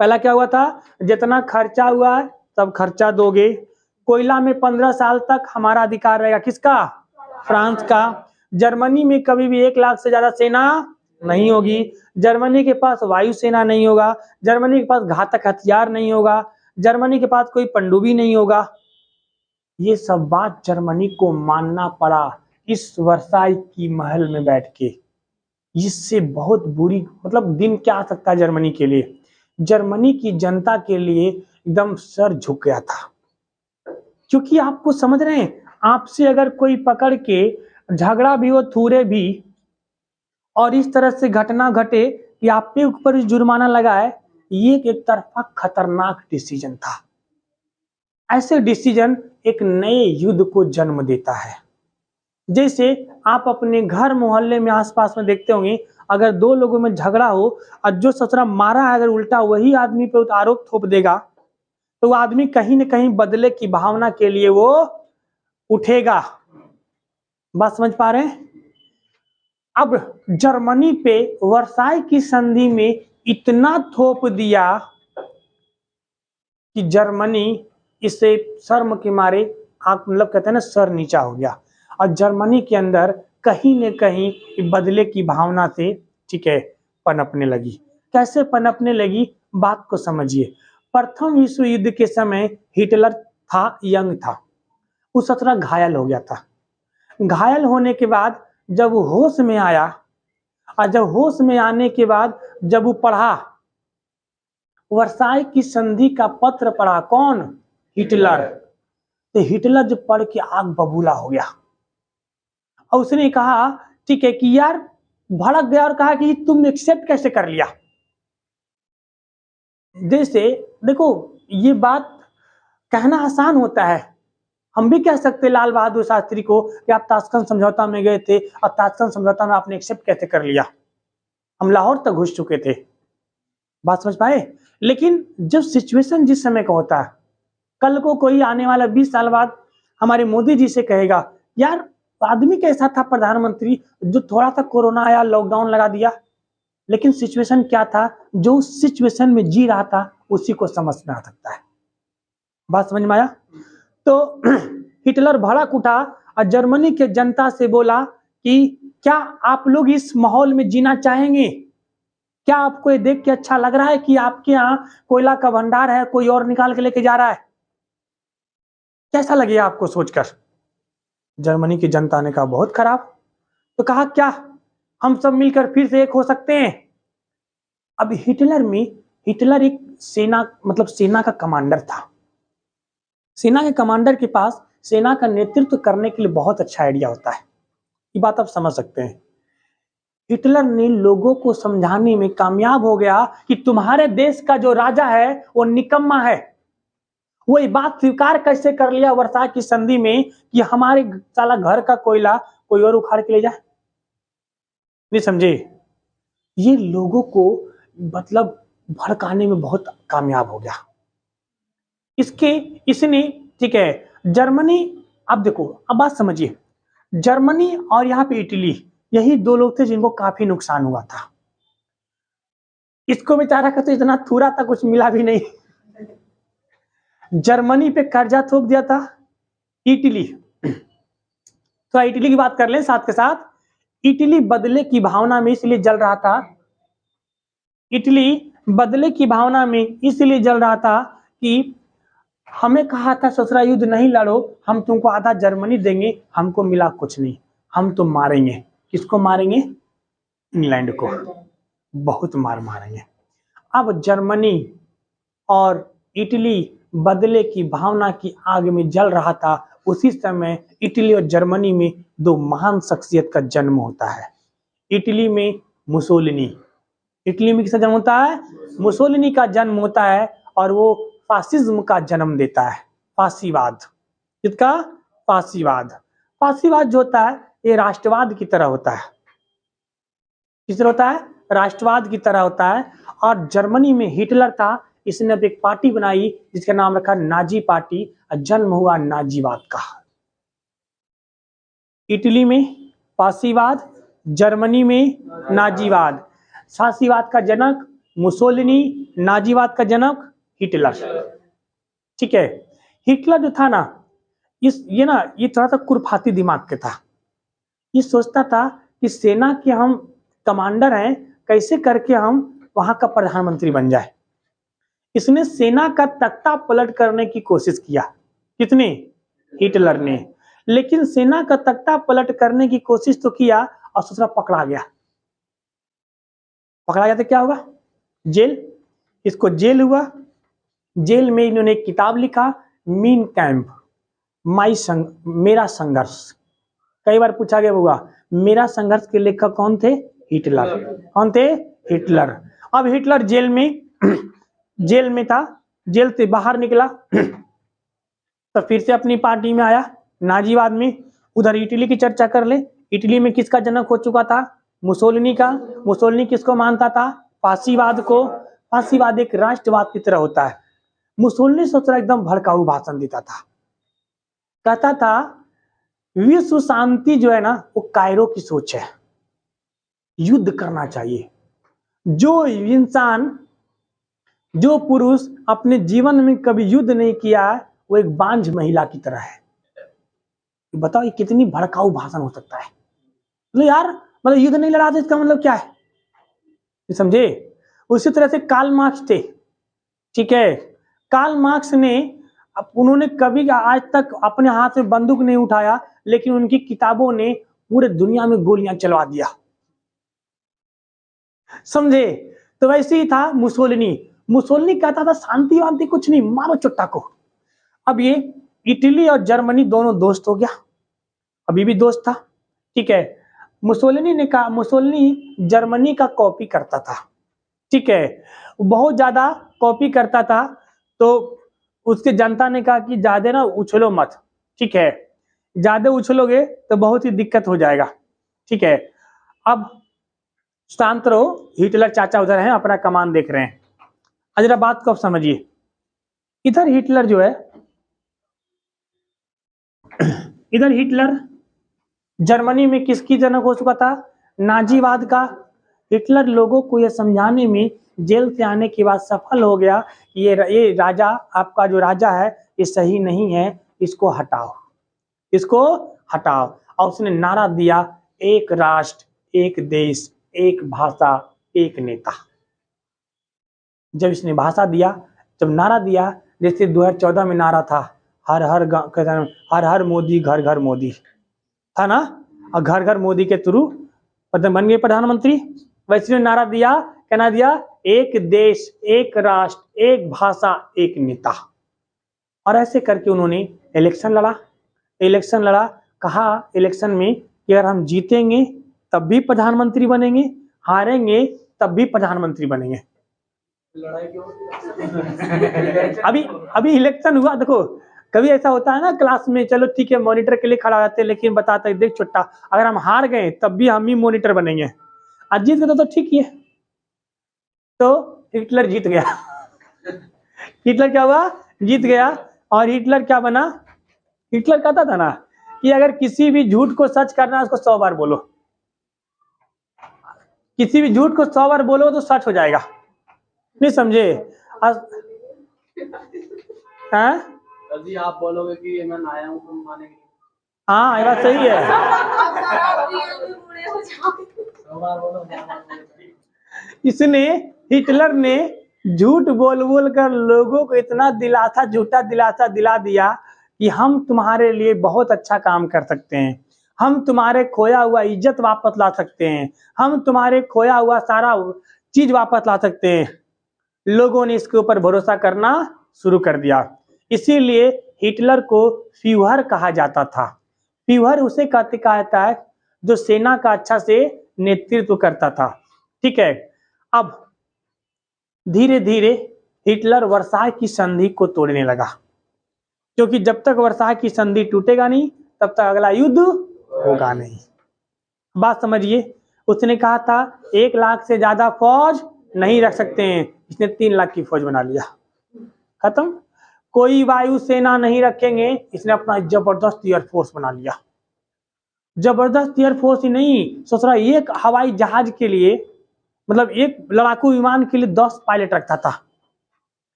पहला क्या हुआ था? जितना खर्चा हुआ है सब खर्चा दोगे। कोयला में 15 साल तक हमारा अधिकार रहेगा, किसका? फ्रांस का। जर्मनी में कभी भी 1 लाख से ज्यादा सेना नहीं होगी। जर्मनी के पास वायुसेना नहीं होगा, जर्मनी के पास घातक हथियार नहीं होगा, जर्मनी के पास कोई पनडुब्बी नहीं होगा। ये सब बात जर्मनी को मानना पड़ा इस वर्साई की महल में बैठ के। इससे बहुत बुरी, मतलब दिन क्या आ सकता है जर्मनी के लिए। जर्मनी की जनता के लिए एकदम सर झुक गया था, क्योंकि आपको समझ रहे हैं, आपसे अगर कोई पकड़ के झगड़ा भी हो, थूरे भी, और इस तरह से घटना घटे कि आपके ऊपर जुर्माना लगाए, ये एक तरफा खतरनाक डिसीजन था। ऐसे डिसीजन एक नए युद्ध को जन्म देता है। जैसे आप अपने घर मोहल्ले में आसपास में देखते होंगे, अगर दो लोगों में झगड़ा हो और जो ससुरा मारा है अगर उल्टा वही आदमी पे आरोप थोप देगा तो वो आदमी कहीं न कहीं बदले की भावना के लिए वो उठेगा। बात समझ पा रहे हैं? अब जर्मनी पे वर्साई की संधि में इतना थोप दिया कि जर्मनी इससे शर्म के मारे आप मतलब कहते हैं ना सर नीचा हो गया और जर्मनी के अंदर कहीं न कहीं बदले की भावना से ठीक है पनपने लगी। कैसे पनपने लगी बात को समझिए। प्रथम विश्व युद्ध के समय हिटलर था, यंग था, वो सतरा घायल हो गया था। घायल होने के बाद जब वो होश में आया और जब होश में आने के बाद जब वो पढ़ा वर्साई की संधि का पत्र पढ़ा, कौन? हिटलर। तो हिटलर जो पढ़ के आग बबूला हो गया और उसने कहा ठीक है कि यार भड़क गया और कहा कि तुम एक्सेप्ट कैसे कर लिया। जैसे देखो ये बात कहना आसान होता है, हम भी कह सकते लाल बहादुर शास्त्री को कि आप ताशकंद समझौता में गए थे और ताशकंद समझौता में आपने एक्सेप्ट कैसे कर लिया, हम लाहौर तक घुस चुके थे। बात समझ पाए? लेकिन जब सिचुएशन जिस समय का होता है, कल को कोई आने वाला 20 साल बाद हमारे मोदी जी से कहेगा यार आदमी कैसा था प्रधानमंत्री जो थोड़ा सा कोरोना आया लॉकडाउन लगा दिया, लेकिन सिचुएशन क्या था, जो उस सिचुएशन में जी रहा था उसी को समझना सकता है। बात समझ में आया? तो हिटलर भड़क उठा और जर्मनी के जनता से बोला कि क्या आप लोग इस माहौल में जीना चाहेंगे? क्या आपको ये देख के अच्छा लग रहा है कि आपके यहाँ कोयला का भंडार है, कोई और निकाल के लेके जा रहा है? कैसा लगेगा आपको सोचकर? जर्मनी की जनता ने कहा बहुत खराब। तो कहा क्या हम सब मिलकर फिर से एक हो सकते हैं? अब हिटलर एक सेना मतलब सेना का कमांडर था। सेना के कमांडर के पास सेना का नेतृत्व करने के लिए बहुत अच्छा आइडिया होता है, ये बात आप समझ सकते हैं। हिटलर ने लोगों को समझाने में कामयाब हो गया कि तुम्हारे देश का जो राजा है वो निकम्मा है। वो ये बात स्वीकार कैसे कर लिया वर्साई की संधि में कि हमारे साला घर का कोयला कोई और उखाड़ के ले जाए? नहीं समझे? ये लोगों को मतलब भड़काने में बहुत कामयाब हो गया। इसने ठीक है जर्मनी, अब देखो अब बात समझिए, जर्मनी और यहाँ पे इटली यही दो लोग थे जिनको काफी नुकसान हुआ था। इसको बेचारा का तो इतना थूरा था कुछ मिला भी नहीं। जर्मनी पे कर्जा थोप दिया था इटली। तो इटली की बात कर लें साथ के साथ। इटली बदले की भावना में इसलिए जल रहा था, इटली बदले की भावना में इसलिए जल रहा था कि हमें कहा था ससुरा युद्ध नहीं लड़ो, हम तुमको आधा जर्मनी देंगे, हमको मिला कुछ नहीं, हम तो मारेंगे। किसको मारेंगे? इंग्लैंड को बहुत मार मारेंगे। अब जर्मनी और इटली बदले की भावना की आग में जल रहा था। उसी समय इटली और जर्मनी में दो महान शख्सियत का जन्म होता है। इटली में मुसोलिनी, इटली में किसका जन्म होता है? मुसोलिनी का जन्म होता है और वो फासिज्म का जन्म देता है, फासीवाद। किसका? फासीवाद। फासीवाद जो होता है ये राष्ट्रवाद की तरह होता है। किस तरह होता है? राष्ट्रवाद की तरह होता है। और जर्मनी में हिटलर था, इसने अब एक पार्टी बनाई जिसका नाम रखा नाजी पार्टी और जन्म हुआ नाजीवाद का। इटली में फासीवाद, जर्मनी में नाजीवाद। फासीवाद का जनक मुसोलिनी, नाजीवाद का जनक हिटलर। ठीक है, हिटलर जो था ना ये थोड़ा सा कुरफाती दिमाग के था। ये सोचता था कि सेना के हम कमांडर हैं, कैसे करके हम वहां का प्रधानमंत्री बन जाए। इसने सेना का तख्ता पलट करने की कोशिश किया। किसने? हिटलर ने। लेकिन सेना का तख्ता पलट करने की कोशिश तो किया और दूसरा पकड़ा गया। पकड़ा गया तो क्या होगा? जेल। इसको जेल हुआ। जेल में इन्होंने एक किताब लिखा, मीन कैंप, मेरा संघर्ष। कई बार पूछा गया होगा मेरा संघर्ष के लेखक कौन थे? हिटलर। कौन थे? हिटलर। अब हिटलर जेल में था, जेल से बाहर निकला तो फिर से अपनी पार्टी में आया नाजीवाद में। उधर इटली की चर्चा कर ले, इटली में किसका जनक हो चुका था? मुसोलिनी का। मुसोलिनी किसको मानता था? फांसीवाद को। फांसीवाद एक राष्ट्रवाद की तरह होता है। मुसोलिनी सोच रहा एकदम भड़काऊ भाषण देता था, कहता था विश्व शांति जो है ना वो कायरो की सोच है, युद्ध करना चाहिए। जो इंसान, जो पुरुष अपने जीवन में कभी युद्ध नहीं किया है वो एक बांझ महिला की तरह है। बताओ ये कितनी भड़काऊ भाषण हो सकता है। मतलब यार, मतलब युद्ध नहीं लड़ा तो इसका मतलब क्या है, समझे? उसी तरह से कार्ल मार्क्स थे, ठीक है। कार्ल मार्क्स ने, उन्होंने कभी आज तक अपने हाथ में बंदूक नहीं उठाया, लेकिन उनकी किताबों ने पूरे दुनिया में गोलियां चलवा दिया, समझे? तो वैसे ही था मुसोलिनी। मुसोलिनी कहता था शांति वांति कुछ नहीं, मारो चुट्टा को। अब ये इटली और जर्मनी दोनों दोस्त हो गया, अभी भी दोस्त था, ठीक है। मुसोलिनी ने कहा, मुसोलिनी जर्मनी का कॉपी करता था, ठीक है, बहुत ज्यादा कॉपी करता था। तो उसके जनता ने कहा कि ज्यादा ना उछलो मत, ठीक है, ज्यादा उछलोगे तो बहुत ही दिक्कत हो जाएगा, ठीक है। अब शांत रहो, हिटलर चाचा उधर हैं, अपना कमान देख रहे हैं। जरा बात को अब समझिए। इधर हिटलर जो है, इधर हिटलर जर्मनी में किसकी जनक हो चुका था? नाजीवाद का। हिटलर लोगों को यह समझाने में जेल से आने के बाद सफल हो गया कि ये राजा, आपका जो राजा है ये सही नहीं है, इसको हटाओ, इसको हटाओ। और उसने नारा दिया, एक राष्ट्र, एक देश, एक भाषा, एक नेता। जब इसने भाषा दिया, जब नारा दिया, जैसे 2014 में नारा था, हर हर मोदी, घर घर मोदी, था ना, और घर घर मोदी के थ्रू बन गए प्रधानमंत्री। वैसे नारा दिया, कहना दिया, एक देश, एक राष्ट्र, एक भाषा, एक नेता। और ऐसे करके उन्होंने इलेक्शन लड़ा। कहा इलेक्शन में कि अगर हम जीतेंगे तब भी प्रधानमंत्री बनेंगे, हारेंगे तब भी प्रधानमंत्री बनेंगे। लड़ाई क्यों? अभी इलेक्शन हुआ, देखो कभी ऐसा होता है ना क्लास में, चलो ठीक है मॉनिटर के लिए खड़ा रहते हैं, लेकिन बताते हैं देख छुट्टा, अगर हम हार गए तब भी हम ही मॉनिटर बनेंगे, आज जीत गए तो ठीक ही है। तो हिटलर जीत गया। हिटलर क्या हुआ? जीत गया। और हिटलर क्या बना? हिटलर कहता था ना कि अगर किसी भी झूठ को सच करना है उसको 100 बार बोलो, किसी भी झूठ को 100 बार बोलो तो सच हो जाएगा, नहीं समझे? जी आप बोलोगे कि मैं आया हूँ तुम मानेंगे? हाँ ये बात सही है। इसने, हिटलर ने झूठ बोल बोल कर लोगों को इतना दिलासा, झूठा दिलासा दिला दिया कि हम तुम्हारे लिए बहुत अच्छा काम कर सकते हैं, हम तुम्हारे खोया हुआ इज्जत वापस ला सकते हैं, हम तुम्हारे खोया हुआ सारा चीज वापस ला सकते हैं। लोगों ने इसके ऊपर भरोसा करना शुरू कर दिया। इसीलिए हिटलर को फ्यूहर कहा जाता था। फ्यूहर उसे कहता है जो सेना का अच्छा से नेतृत्व करता था, ठीक है। अब धीरे धीरे हिटलर वर्साय की संधि को तोड़ने लगा, क्योंकि जब तक वर्साय की संधि टूटेगा नहीं तब तक अगला युद्ध होगा नहीं। बात समझिए, उसने कहा था 1 लाख से ज्यादा फौज नहीं रख सकते हैं, इसने 3 लाख की फौज बना लिया, खत्म। कोई वायु सेना नहीं रखेंगे, इसने अपना जबरदस्त एयरफोर्स बना लिया। जबरदस्त एयरफोर्स ही नहीं, सोच रहा एक हवाई जहाज के लिए, मतलब एक लड़ाकू विमान के लिए 10 पायलट रखता था।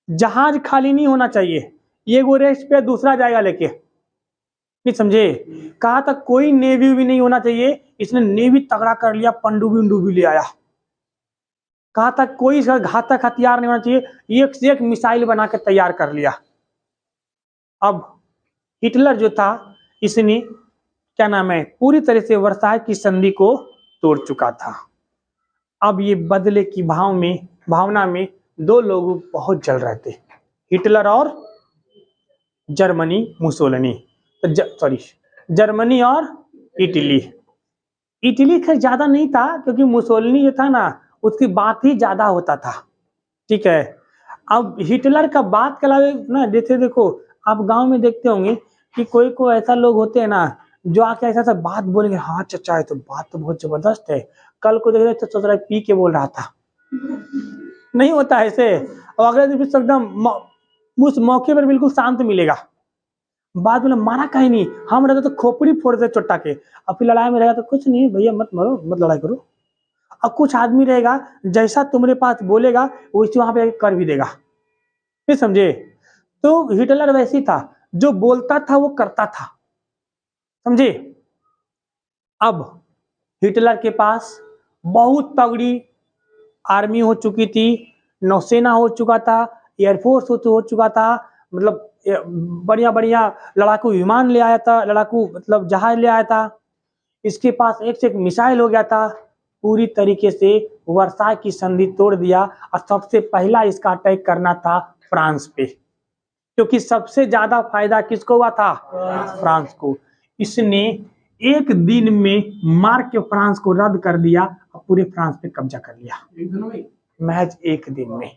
जहाज खाली नहीं होना चाहिए, ये वो रेस्ट पे दूसरा जाएगा लेके, नहीं समझे? कहा था कोई नेवी भी नहीं होना चाहिए, इसने नेवी तगड़ा कर लिया, पनडुब्बी ले आया। कहा था कोई इसका घातक हथियार नहीं होना चाहिए, एक से एक मिसाइल बना के तैयार कर लिया। अब हिटलर जो था, इसने क्या नाम है, पूरी तरह से वर्साय की संधि को तोड़ चुका था। अब ये बदले की भावना में 2 लोग बहुत जल रहे थे, हिटलर और जर्मनी मुसोलिनी, जर्मनी और इटली। इटली खैर ज्यादा नहीं था, क्योंकि मुसोलिनी जो था ना उसकी बात ही ज्यादा होता था, ठीक है। अब हिटलर का बात के अलावा ना, जैसे देखो आप गांव में देखते होंगे कि कोई कोई ऐसा लोग होते हैं ना जो आके ऐसा ऐसा बात बोलेंगे, हाँ चचा है तो बात तो बहुत जबरदस्त है, कल को देख रहे तो सोच रहा है पी के बोल रहा था। नहीं होता है ऐसे। और अगले दिन फिर एकदम उस मौके पर बिल्कुल शांत मिलेगा। बाद में मारा कहीं नहीं, हम रहते तो खोपड़ी फोड़ दे चोटा के। अब फिर लड़ाई में रहेगा तो कुछ नहीं भैया मत मरो मत लड़ाई करो। और कुछ आदमी रहेगा जैसा तुम्हारे पास बोलेगा वैसे वहां पे कर भी देगा, नहीं समझे। तो हिटलर वैसी था, जो बोलता था वो करता था, समझे। अब हिटलर के पास बहुत तगड़ी आर्मी हो चुकी थी, नौसेना हो चुका था, एयरफोर्स हो चुका था, मतलब बढ़िया बढ़िया लड़ाकू विमान ले आया था, लड़ाकू मतलब जहाज ले आया था। इसके पास एक से एक मिसाइल हो गया था। पूरी तरीके से वर्साई की संधि तोड़ दिया। और सबसे पहला इसका अटैक करना था फ्रांस पे, क्योंकि सबसे ज्यादा फायदा किसको हुआ था? फ्रांस को। इसने एक दिन में मार के फ्रांस को रद्द कर दिया और पूरे फ्रांस पे कब्जा कर लिया। महज एक दिन में,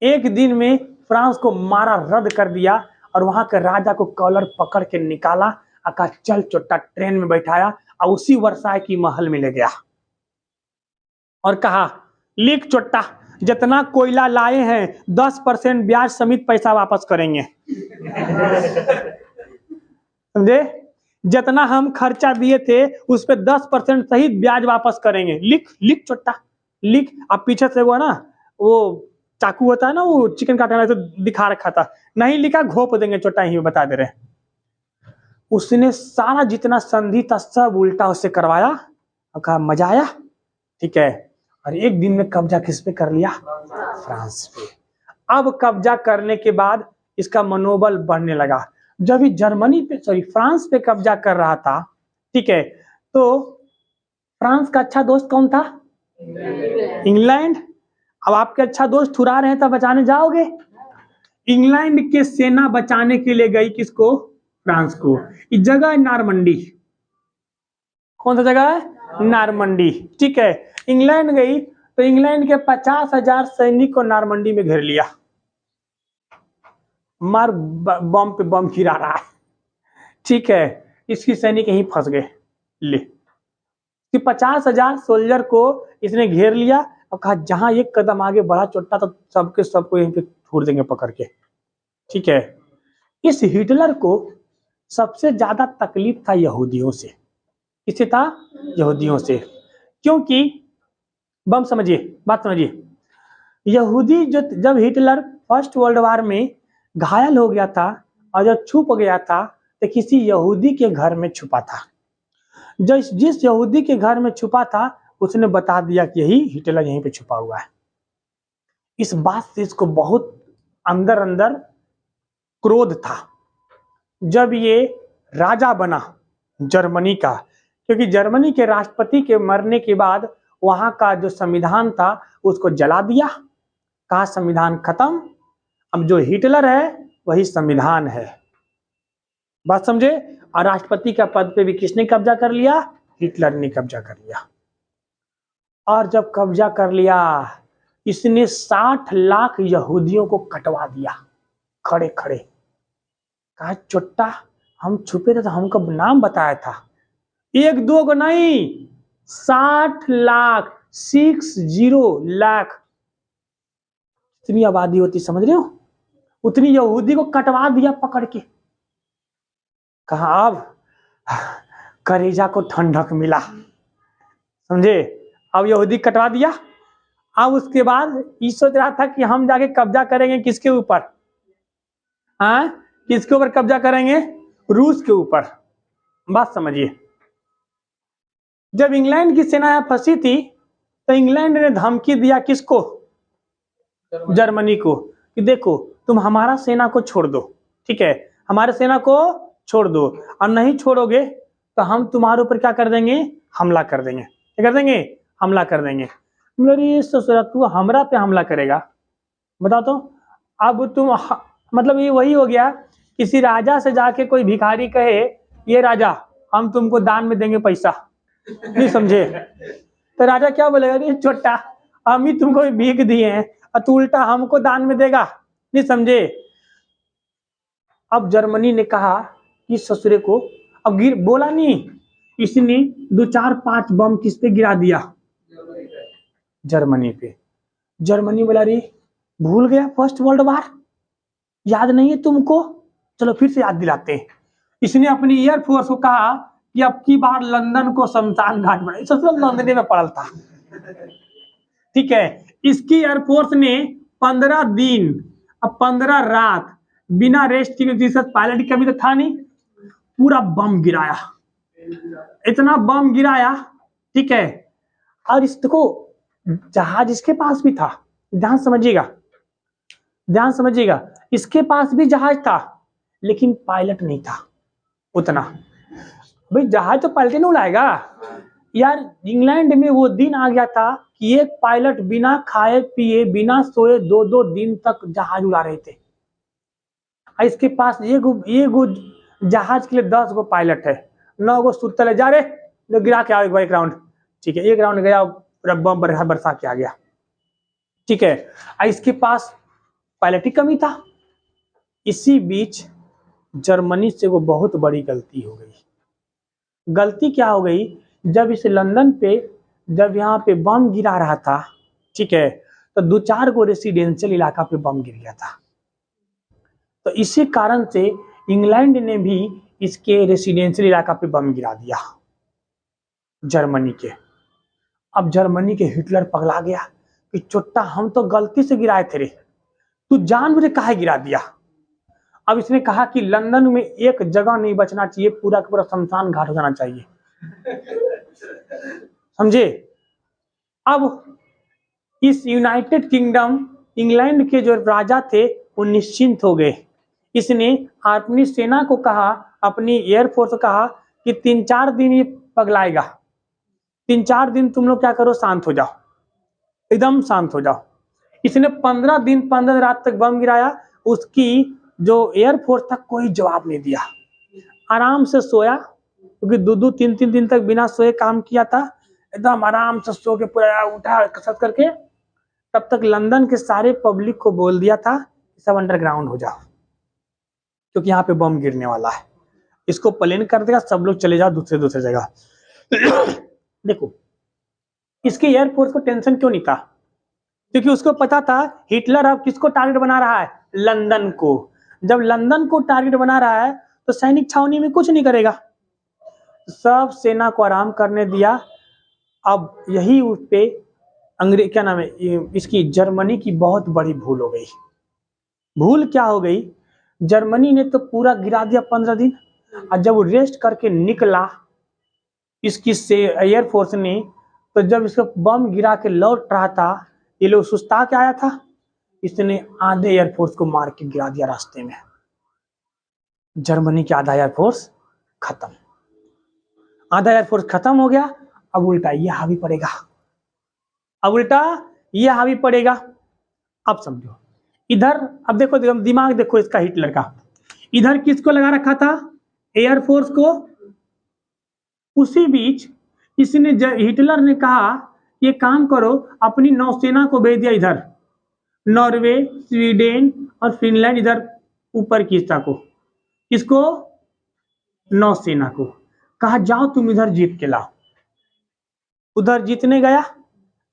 एक दिन में फ्रांस को मारा, रद्द कर दिया। और वहां के राजा को कॉलर पकड़ के निकाला, अका चल चोटा ट्रेन में बैठाया और उसी वर्साई की महल में ले गया और कहा लिख चोटा, जितना कोयला लाए हैं 10% ब्याज समेत पैसा वापस करेंगे। समझे, जितना हम खर्चा दिए थे उस पर 10% सहित ब्याज वापस करेंगे। लिख लिख चोटा लिख। अब पीछे से वो ना वो चाकू होता है ना, वो चिकन काटने तो दिखा रखा था, नहीं लिखा घोप देंगे चोटा, ही बता दे रहे। उसने सारा जितना संधि था सब उल्टा उससे करवाया और कहा मजा आया, ठीक है। और एक दिन में कब्जा किस पे कर लिया? फ्रांस पे। अब कब्जा करने के बाद इसका मनोबल बढ़ने लगा। जब ही जर्मनी पे फ्रांस पे कब्जा कर रहा था, ठीक है, तो फ्रांस का अच्छा दोस्त कौन था? इंग्लैंड। अब आपके अच्छा दोस्त ठुरा रहे हैं तो बचाने जाओगे? इंग्लैंड के सेना बचाने के लिए गई किसको? फ्रांस को। इस जगह है नारमंडी। कौन सा जगह है? नारमंडी, ठीक है। इंग्लैंड गई तो इंग्लैंड के 50,000 सैनिक को नारमंडी में घेर लिया। मार बम पे बम गिरा रहा है, ठीक है। इसकी सैनिक यहीं फंस गए। ले कि 50,000 सोल्जर को इसने घेर लिया और कहा जहां एक कदम आगे बढ़ा चोटा तो सबके सबको यहीं पे छोड़ देंगे पकड़ के, ठीक है। इस हिटलर को सबसे ज्यादा तकलीफ था यहूदियों से। किससे था? यहूदियों से। क्योंकि बम समझिए, बात समझिए, यहूदी जो जब हिटलर फर्स्ट वर्ल्ड वार में घायल हो गया था और जब छुप गया था तो किसी यहूदी के घर में छुपा था। जिस यहूदी के घर में छुपा था उसने बता दिया कि यही हिटलर यहीं पे छुपा हुआ है। इस बात से इसको बहुत अंदर अंदर क्रोध था। जब ये राजा बना जर्मनी का, क्योंकि जर्मनी के राष्ट्रपति के मरने के बाद वहां का जो संविधान था उसको जला दिया, कहा संविधान खत्म, अब जो हिटलर है वही संविधान है। बात समझे। और राष्ट्रपति का पद पे भी किसने कब्जा कर लिया? हिटलर ने कब्जा कर लिया। और जब कब्जा कर लिया इसने 60 लाख यहूदियों को कटवा दिया खड़े खड़े। कहा चोट्टा हम छुपे थे तो हमको नाम बताया था, एक दो को नहीं, 60 लाख, 60 लाख। इतनी आबादी होती, समझ रहे हो, उतनी यहूदी को कटवा दिया पकड़ के। कहा अब करेजा को ठंडक मिला, समझे। अब यहूदी कटवा दिया। अब उसके बाद ये सोच रहा था कि हम जाके कब्जा करेंगे किसके ऊपर? हाँ, किसके ऊपर कब्जा करेंगे? रूस के ऊपर। बात समझिए। जब इंग्लैंड की सेना यहां फंसी थी तो इंग्लैंड ने धमकी दिया किसको? जर्मनी को, कि देखो तुम हमारा सेना को छोड़ दो, ठीक है, हमारे सेना को छोड़ दो, और नहीं छोड़ोगे तो हम तुम्हारे ऊपर क्या कर देंगे? हमला कर देंगे। क्या कर देंगे? हमला कर देंगे। मेरी ससुरा तू हमरा पे हमला करेगा, बताओ तो। अब तुम मतलब ये वही हो गया, किसी राजा से जाके कोई भिखारी कहे ये राजा हम तुमको दान में देंगे पैसा, नहीं समझे, तो राजा क्या बोलेगा? अरे छोटा हम ही तुमको भीख दिए हैं और तू उल्टा हमको दान में देगा, नहीं समझे। अब जर्मनी ने कहा कि ससुरे को, अब गिर बोला नहीं, इसने 2 4 5 बम किस पे गिरा दिया, जर्मनी पे। जर्मनी बोला रे भूल गया फर्स्ट वर्ल्ड वार, याद नहीं है तुमको, चलो फिर से याद दिलाते हैं। इसने अपनी एयरफोर्स को कहा कि अब की बार लंदन को शमशान घाट बनाए, सबसे लंदन में पड़ल था, ठीक है। इसकी एयरफोर्स ने 15 दिन अब 15 रात बिना रेस्ट के, जिससे पायलट की कमी तो था नहीं, पूरा बम गिराया, इतना बम गिराया, ठीक है। और इसको जहाज इसके पास भी था, ध्यान समझिएगा, ध्यान समझिएगा, इसके पास भी जहाज था लेकिन पायलट नहीं था उतना। भाई जहाज तो पायलट नहीं उड़ाएगा यार। इंग्लैंड में वो दिन आ गया था कि एक पायलट बिना खाए पिए बिना सोए 2 2 दिन तक जहाज उड़ा रहे थे। इसके पास ये गो जहाज के लिए 10 गो पायलट है, 9 गो सुतल है, जा रे गिरा के आओ एक राउंड, ठीक है। एक राउंड गया, बम बरसा के आ गया, ठीक है। इसके पास पायलट की कमी था। इसी बीच जर्मनी से वो बहुत बड़ी गलती हो गई। गलती क्या हो गई, जब इस लंदन पे जब यहाँ पे बम गिरा रहा था, ठीक है, तो 2 4 गो रेसिडेंशियल इलाका पे बम गिर गया था। तो इसी कारण से इंग्लैंड ने भी इसके रेसिडेंशियल इलाका पे बम गिरा दिया जर्मनी के। अब जर्मनी के हिटलर पगला गया कि चोट्टा हम तो गलती से गिराए थे रे, तू जानबूझ काहे गिरा दिया। अब इसने कहा कि लंदन में एक जगह नहीं बचना चाहिए, पूरा का पूरा शमशान घाट हो जाना चाहिए, समझे। अब इस यूनाइटेड किंगडम इंग्लैंड के जो राजा थे वो निश्चिंत हो गए। इसने अपनी सेना को कहा, अपनी एयरफोर्स को कहा कि 3 4 दिन ये पगलाएगा, 3 4 दिन तुम लोग क्या करो, शांत हो जाओ, एकदम शांत हो जाओ। इसने 15 दिन 15 रात तक बम गिराया। उसकी जो एयरफोर्स था कोई जवाब नहीं दिया, आराम से सोया, क्योंकि 2 2 3 3 दिन तक बिना सोए काम किया था, एकदम आराम से सो के पूरा उठा कसरत करके। तब तक लंदन के सारे पब्लिक को बोल दिया था सब अंडरग्राउंड हो जाओ, क्योंकि यहाँ पे बम गिरने वाला है, इसको प्लेन कर देगा, सब लोग चले जाओ दूसरे जगह। देखो इसके एयरफोर्स को टेंशन क्यों नहीं था, क्योंकि उसको पता था हिटलर अब किसको टारगेट बना रहा है, लंदन को। जब लंदन को टारगेट बना रहा है तो सैनिक छावनी में कुछ नहीं करेगा, सब सेना को आराम करने दिया। अब यही उस पे अंग्रेज क्या नाम है इसकी जर्मनी की बहुत बड़ी भूल हो गई। भूल क्या हो गई, जर्मनी ने तो पूरा गिरा दिया 15 दिन, और जब वो रेस्ट करके निकला इसकी से एयरफोर्स ने, तो जब इसको बम गिरा के लौट रहा था, ये लोग सुस्ता के आया था, इसने आधे एयरफोर्स को मार के गिरा दिया रास्ते में। जर्मनी की आधा एयरफोर्स खत्म, आधा एयरफोर्स खत्म हो गया। अब उल्टा ये हावी पड़ेगा, अब उल्टा ये हावी पड़ेगा। अब समझो इधर, अब देखो दिमाग देखो इसका हिटलर का, इधर किसको लगा रखा था, एयरफोर्स को। उसी बीच इसने हिटलर ने कहा ये काम करो, अपनी नौसेना को भेज दिया इधर, नॉर्वे स्वीडन और फिनलैंड, इधर ऊपर की हिस्सा को, इसको नौसेना को कहा जाओ तुम इधर जीत के लाओ। उधर जीतने गया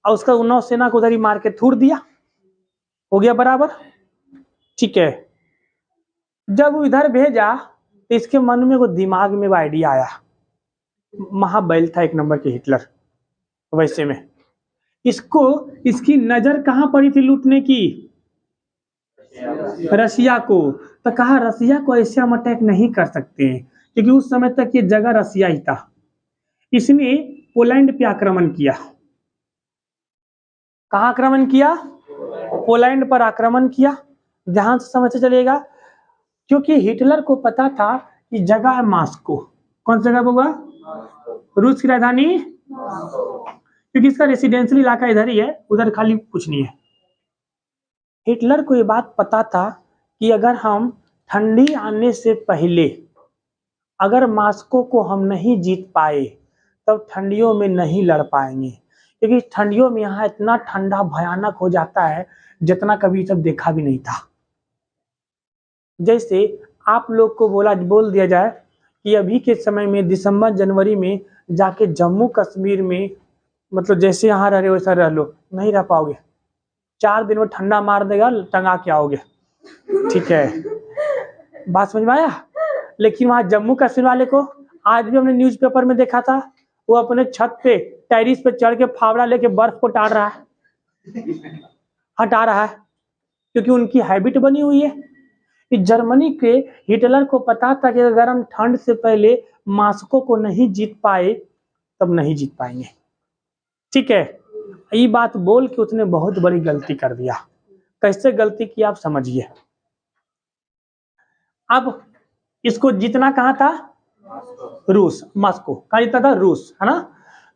और उसका नौसेना को उधर ही मार के थूड़ दिया, हो गया बराबर, ठीक है। जब वो इधर भेजा तो इसके मन में वो दिमाग में वो आइडिया आया, महाबैल था एक नंबर के हिटलर, वैसे में इसको इसकी नजर कहां पड़ी थी लूटने की, रसिया को। तो कहा रसिया को ऐसे हम अटैक नहीं कर सकते हैं, क्योंकि उस समय तक ये जगह रसिया ही था। इसने पोलैंड पे आक्रमण किया। कहां आक्रमण किया, पोलैंड पर आक्रमण किया। ध्यान से समझते चलिएगा, क्योंकि हिटलर को पता था कि जगह है मॉस्को। कौन सी जगह होगा, रूस की राजधानी, क्योंकि इसका रेसिडेंशियल इलाका इधर ही है, उधर खाली कुछ नहीं है। हिटलर को ये बात पता था कि अगर हम ठंडी आने से पहले अगर मॉस्को को हम नहीं जीत पाए तब ठंडियों में नहीं लड़ पाएंगे, क्योंकि ठंडियों में यहाँ इतना ठंडा भयानक हो जाता है जितना कभी तक देखा भी नहीं था। जैसे आप लोग को बोल दिया जाए कि अभी के समय में दिसंबर जनवरी में जाके जम्मू कश्मीर में मतलब जैसे यहाँ रह रहे वैसा रह लो, नहीं रह पाओगे। 4 दिन में ठंडा मार देगा, टंगा के आओगे। ठीक है, बात समझ में आया। लेकिन वहाँ जम्मू कश्मीर वाले को आज भी हमने न्यूज़पेपर में देखा था, वो अपने छत पे टेरिस पे चढ़ के फावड़ा लेके बर्फ को टाड़ रहा है, हटा रहा है, क्योंकि उनकी हैबिट बनी हुई है। कि जर्मनी के हिटलर को पता था कि अगर हम ठंड से पहले मास्को को नहीं जीत पाए तब नहीं जीत पाएंगे। ठीक है, ये बात बोल के उसने बहुत बड़ी गलती कर दिया। कैसे गलती की आप समझिए। अब इसको जीतना कहाँ था? रूस, मॉस्को। कहाँ जीतना था? रूस, है ना।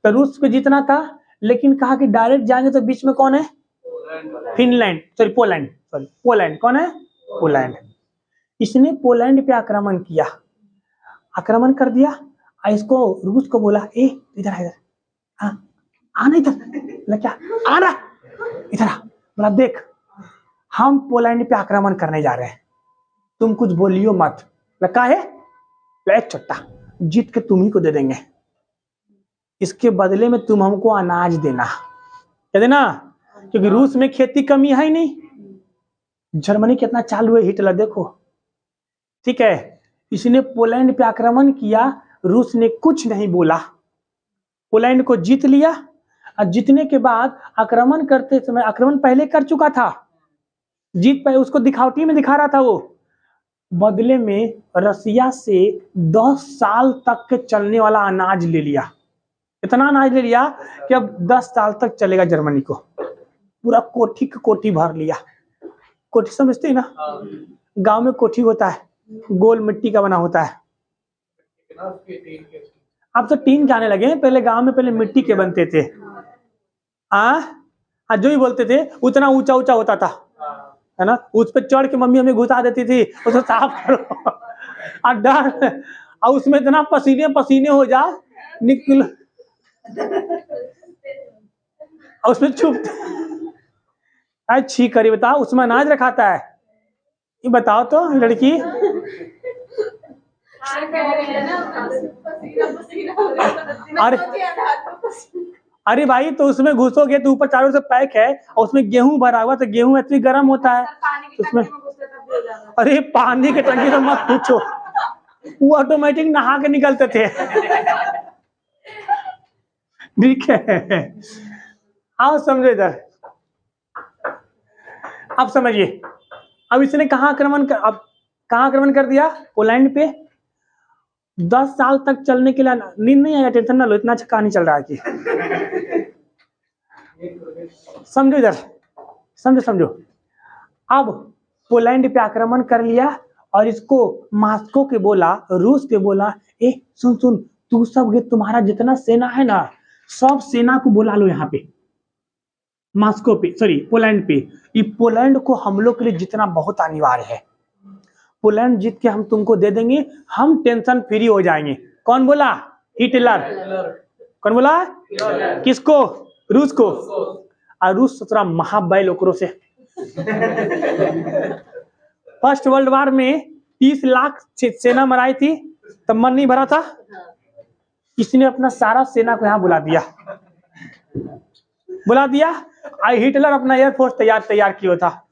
तो रूस को जीतना था, लेकिन कहा कि डायरेक्ट जाएंगे तो बीच में कौन है? Finland, sorry Poland. कौन है? पोलैंड। इसने पोलैंड पे आक्रमण किया, आक्रमण कर दिया। इसको रूस को बोला, ए इधर आ, इधर आना, इधर बोला क्या आना, इधर आ। बोला देख, हम पोलैंड पे आक्रमण करने जा रहे हैं, तुम कुछ बोलियो मत। लगा है एक चट्टा जीत के तुम ही को दे देंगे, इसके बदले में तुम हमको अनाज देना। क्या देना? क्योंकि रूस में खेती कमी है ही नहीं। जर्मनी कितना चालू है, हिटलर देखो। ठीक है, इसने पोलैंड पे आक्रमण किया, रूस ने कुछ नहीं बोला, पोलैंड को जीत लिया। और जीतने के बाद आक्रमण करते समय, आक्रमण पहले कर चुका था, जीत पाए, उसको दिखावटी में दिखा रहा था वो। बदले में रसिया से 10 साल तक के चलने वाला अनाज ले लिया। इतना अनाज ले लिया कि अब 10 साल तक चलेगा जर्मनी को। पूरा कोठी की कोठी भर लिया। कोठी समझते हैं ना? गांव में कोठी होता है, गोल मिट्टी का बना होता है। अब तो टीन के आने लगे हैं, पहले गांव में पहले मिट्टी के बनते थे। जो ही बोलते थे उतना ऊंचा ऊंचा होता था, है ना। उस पर चढ़ के मम्मी हमें घुसा देती थी, उसको साफ करो और डर, और उसमें इतना पसीने पसीने हो जा निकल, और उसमें छुप अच्छी करी। बताओ, उसमें अनाज रखाता है? ये बताओ तो लड़की। अरे भाई, तो उसमें घुसोगे तो ऊपर चारों से पैक है और उसमें गेहूं भरा हुआ, तो गेहूं इतनी गर्म होता है उसमें। अरे पानी के टंकी तो मत पूछो, वो ऑटोमेटिक नहा के निकलते थे। ठीक है, आओ समझो इधर। अब समझिए, अब इसने कहाँ आक्रमण कर दिया? पोलैंड पे। 10 साल तक चलने के लिए नींद नहीं आया, टेंशन ना लो, इतना अच्छा कहानी चल रहा है कि समझो इधर, समझो। अब पोलैंड पे आक्रमण कर लिया और इसको मॉस्को के बोला, रूस के बोला, ए सुन, तू सब तुम्हारा जितना सेना है ना, सब सेना को बुला लो यहाँ पे मॉस्को पे, सॉरी पोलैंड पे। ये पोलैंड को हम लोग के लिए जितना बहुत अनिवार्य है। पोलैंड जीत के हम तुमको दे देंगे, हम टेंशन फ्री हो जाएंगे। कौन बोला? हिटलर। कौन बोला? किसको? रूस को। और रूस सोच महाबैल ओकरों से। फर्स्ट वर्ल्ड वार में 30 लाख सेना मराई थी, तब मन नहीं भरा था, इसने अपना सारा सेना को यहाँ बुला दिया। आई हिटलर अपना एयरफोर्स तैयार किया था।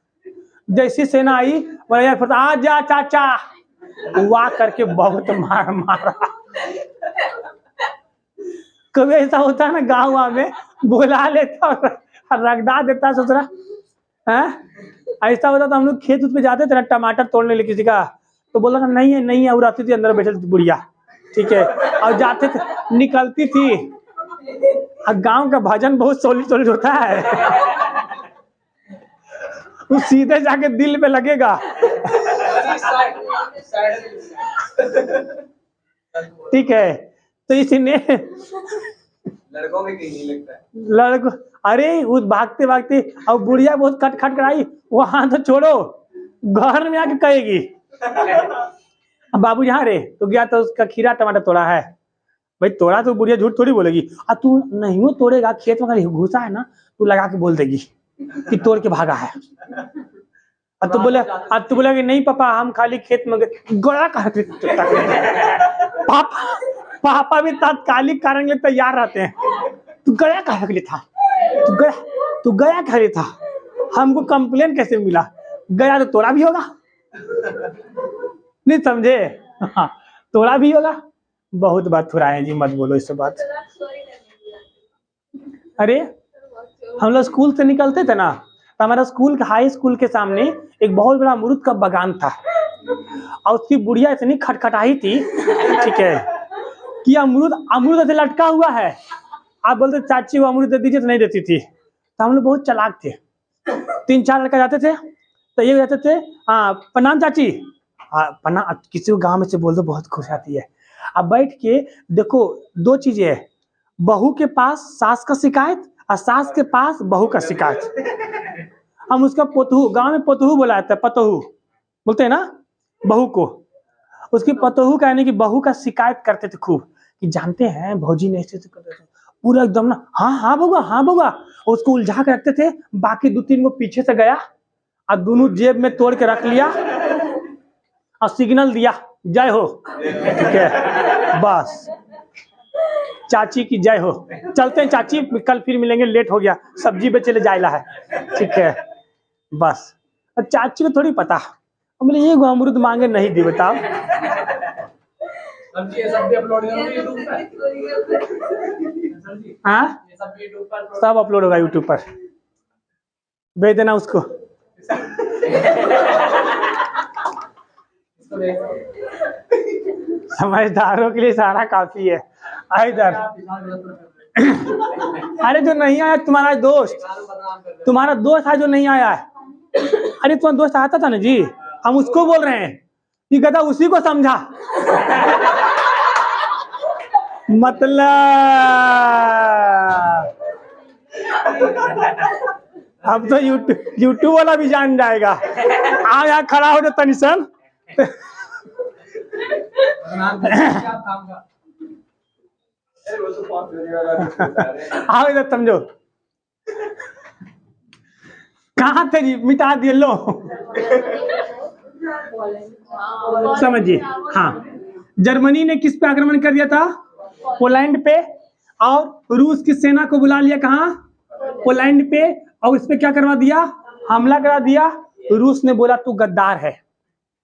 जैसी सेना आई वो एयरफोर्स, आ जा चाचा, वाह करके बहुत मारा। कभी ऐसा होता है ना गाँव में, बुला लेता और रगड़ा देता, सोच रहा है। ऐसा होता तो हम लोग खेत पे जाते थे ना टमाटर तोड़ने लिए किसी का, तो बोला नहीं है, और आती थी अंदर बैठे थी बुढ़िया। ठीक है, और जाते थे, निकलती थी। गांव का भजन बहुत सोलिड होता है, वो सीधे जाके दिल पे लगेगा। ठीक है, तो इसने लड़कों में कहीं नहीं लगता है। लड़को, अरे उस भागते अब बुढ़िया बहुत खट कराई, वहां तो छोड़ो, घर में आके कहेगी बाबू यहाँ रे, तो गया तो उसका खीरा टमाटर तोड़ा है। भाई तोड़ा तो बुढ़िया झूठ थोड़ी बोलेगी। तू नहीं हो तोड़ेगा, खेत में घुसा है ना, तू लगा के बोल देगी कि तोड़ के भागा है। अब तू बोला कि नहीं पापा हम खाली खेत में गए, गया कहा कि पापा पापा भी तात्कालिक कारण के लिए तैयार रहते हैं। तू गया कहा के लिए था, तू गया कहा था, हमको कंप्लेन कैसे मिला, गया तो तोड़ा भी होगा, नहीं समझे? हाँ, तोड़ा भी होगा। बहुत बात थोड़ा जी, मत बोलो इससे बात। अरे हम लोग स्कूल से निकलते थे ना, तो हमारा स्कूल हाई स्कूल के सामने एक बहुत बड़ा अमरूद का बागान था, और उसकी बुढ़िया इतनी खटखटाई थी, ठीक है, कि अमरूद ऐसे लटका हुआ है, आप बोलते चाची वो अमरूद दे दीजिए, तो नहीं देती थी। तो हम लोग बहुत चालाक थे, 3-4 लड़का जाते थे, तो ये जाते थे, हाँ प्रणाम चाची, हाँ प्रणाम, किसी को गाँव में से बोल दो बहुत खुश आती है। अब बैठ के देखो, 2 चीजें है, बहू के पास सास का शिकायत और सास के पास बहू का शिकायत। हम उसका पोतहू, गांव में पोतहू बोला जाता है, पतहू बोलते हैं ना बहू को, उसकी पतहू कहने की बहू का शिकायत करते थे खूब, कि जानते हैं भौजी ने ऐसे करते थे, पूरा एकदम ना, हाँ बउआ, हाँ बउआ, उसको उलझा के रखते थे। बाकी 2-3 को पीछे से गया और दोनों जेब में तोड़ के रख लिया और सिग्नल दिया जय हो, ठीक है, बस चाची की जय हो, चलते हैं चाची, कल फिर मिलेंगे, लेट हो गया, सब्जी बेचे ले जायला है, ठीक है, बस। और चाची को थोड़ी पता, बोले ये अमरूद मांगे नहीं दी, बताओ। हाँ सब अपलोड होगा यूट्यूब पर, भेज देना उसको। समझदारों के लिए सारा काफी है। इधर अरे जो नहीं आया तुम्हारा दोस्त है जो नहीं आया है, अरे तुम्हारा दोस्त आता था ना जी, हम उसको बोल रहे हैं कि गधा उसी को समझा। मतलब अब तो यूट्यूब वाला भी जान जाएगा। आ यहाँ खड़ा हो जो तनिसन, आओ इधर समझो, कहाँ थे जी, मिटा दिए लो। समझिए, हाँ, जर्मनी ने किस पे आक्रमण कर दिया था? पोलैंड पे, और रूस की सेना को बुला लिया कहाँ? पोलैंड पे, और इस पे क्या करवा दिया? हमला करा दिया। रूस ने बोला तू गद्दार है,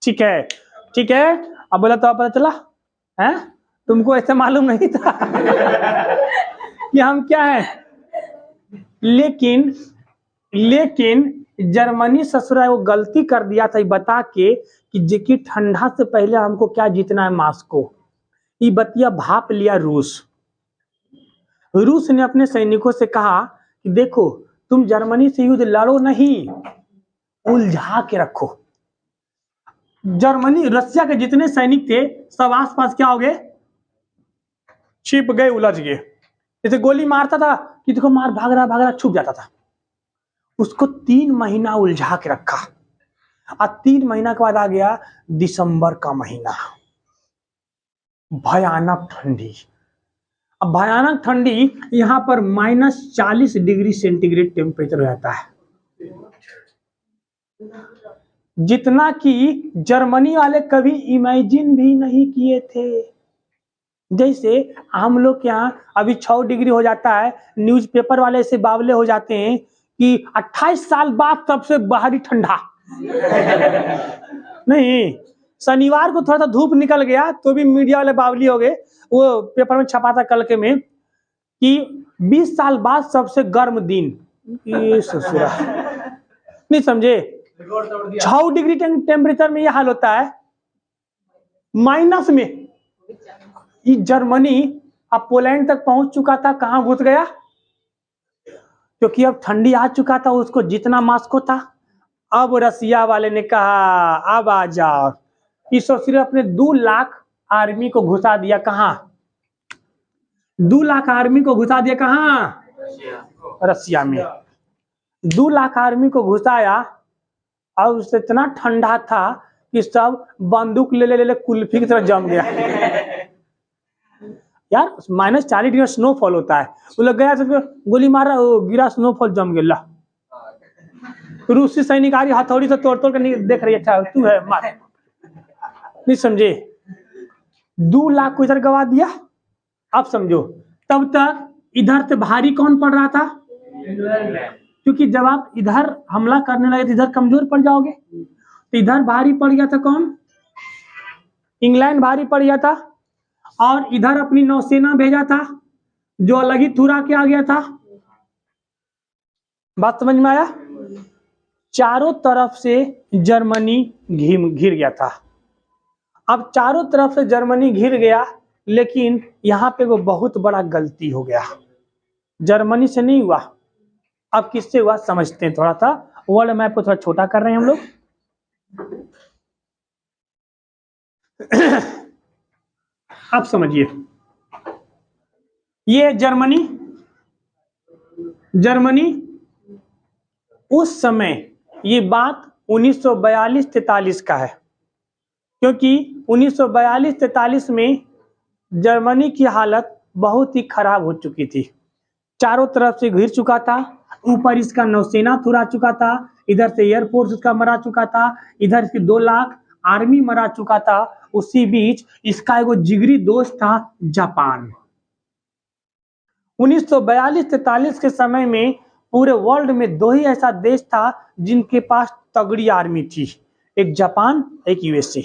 ठीक है, ठीक है, अब बोला तो पता चला है, तुमको ऐसा मालूम नहीं था कि हम क्या है। लेकिन जर्मनी ससुरा वो गलती कर दिया था बता के कि ठंडा से पहले हमको क्या जीतना है, मॉस्को। ये बतिया भाप लिया रूस ने अपने सैनिकों से कहा कि देखो तुम जर्मनी से युद्ध लड़ो नहीं, उलझा के रखो। जर्मनी रसिया के जितने सैनिक थे सब आसपास क्या हो गए, छिप गए, उलझ गए। जैसे गोली मारता था कि देखो मार भाग रहा छुप जाता था। उसको 3 महीना उलझा के रखा, और 3 महीना के बाद आ गया दिसंबर का महीना, भयानक ठंडी। अब भयानक ठंडी यहाँ पर -40 डिग्री सेंटीग्रेड टेम्परेचर रहता है, जितना कि जर्मनी वाले कभी इमेजिन भी नहीं किए थे। जैसे हम लोग के यहाँ अभी 6 डिग्री हो जाता है, न्यूज़पेपर वाले से बावले हो जाते हैं कि 28 साल बाद सबसे बाहरी ठंडा। नहीं, शनिवार को थोड़ा सा धूप निकल गया तो भी मीडिया वाले बावली हो गए, वो पेपर में छपा था कल के में कि 20 साल बाद सबसे गर्म दिन। ये ससुरा नहीं समझे, 6 डिग्री टेम्परेचर में ये हाल होता है, माइनस में। ये जर्मनी अब पोलैंड तक पहुंच चुका था, कहां घुस गया? क्योंकि अब ठंडी आ चुका था, उसको जितना मॉस्को था। अब रसिया वाले ने कहा अब आ जाओ, इस सिर्फ अपने 2 लाख आर्मी को घुसा दिया कहां? 2 लाख आर्मी को घुसा दिया कहां? रसिया में। 2 लाख आर्मी को घुसाया, और उससे इतना ठंडा था कि सब बंदूक ले कुल्फी की तरह जम गया। यार -40 डिग्री स्नोफॉल होता है, वो लोग गया तो गोली मारा, गिरा, स्नोफॉल जम गया। रूसी सैनिक आ रही हथौड़ी से तोड़ तोड़ कर देख रही है, अच्छा तू है मार, नहीं समझे। 2 लाख को इधर गवा दिया। आप समझो तब तक इधर से भारी कौन पड़ रहा था? क्योंकि जब आप इधर हमला करने लगे तो इधर कमजोर पड़ जाओगे, तो इधर भारी पड़ गया था कौन? इंग्लैंड भारी पड़ गया था। और इधर अपनी नौसेना भेजा था जो अलग ही थुरा के आ गया था। बात समझ में आया? चारों तरफ से जर्मनी घिर गया था। अब चारों तरफ से जर्मनी घिर गया, लेकिन यहां पे वो बहुत बड़ा गलती हो गया। जर्मनी से नहीं हुआ, अब किससे हुआ समझते हैं। थोड़ा सा वर्ल्ड मैप को थोड़ा छोटा कर रहे हैं हम लोग। अब समझिए, ये जर्मनी उस समय, ये बात 1942-43 का है, क्योंकि 1942-43 में जर्मनी की हालत बहुत ही खराब हो चुकी थी। चारों तरफ से घिर चुका था, ऊपर इसका नौसेना थुरा चुका था, इधर से एयरफोर्स उसका मरा चुका था, इधर से 2 लाख आर्मी मरा चुका था। उसी बीच इसका एगो जिगरी दोस्त था जापान। 1942-43 के समय में पूरे वर्ल्ड में 2 ही ऐसा देश था जिनके पास तगड़ी आर्मी थी, एक जापान, एक यूएसए।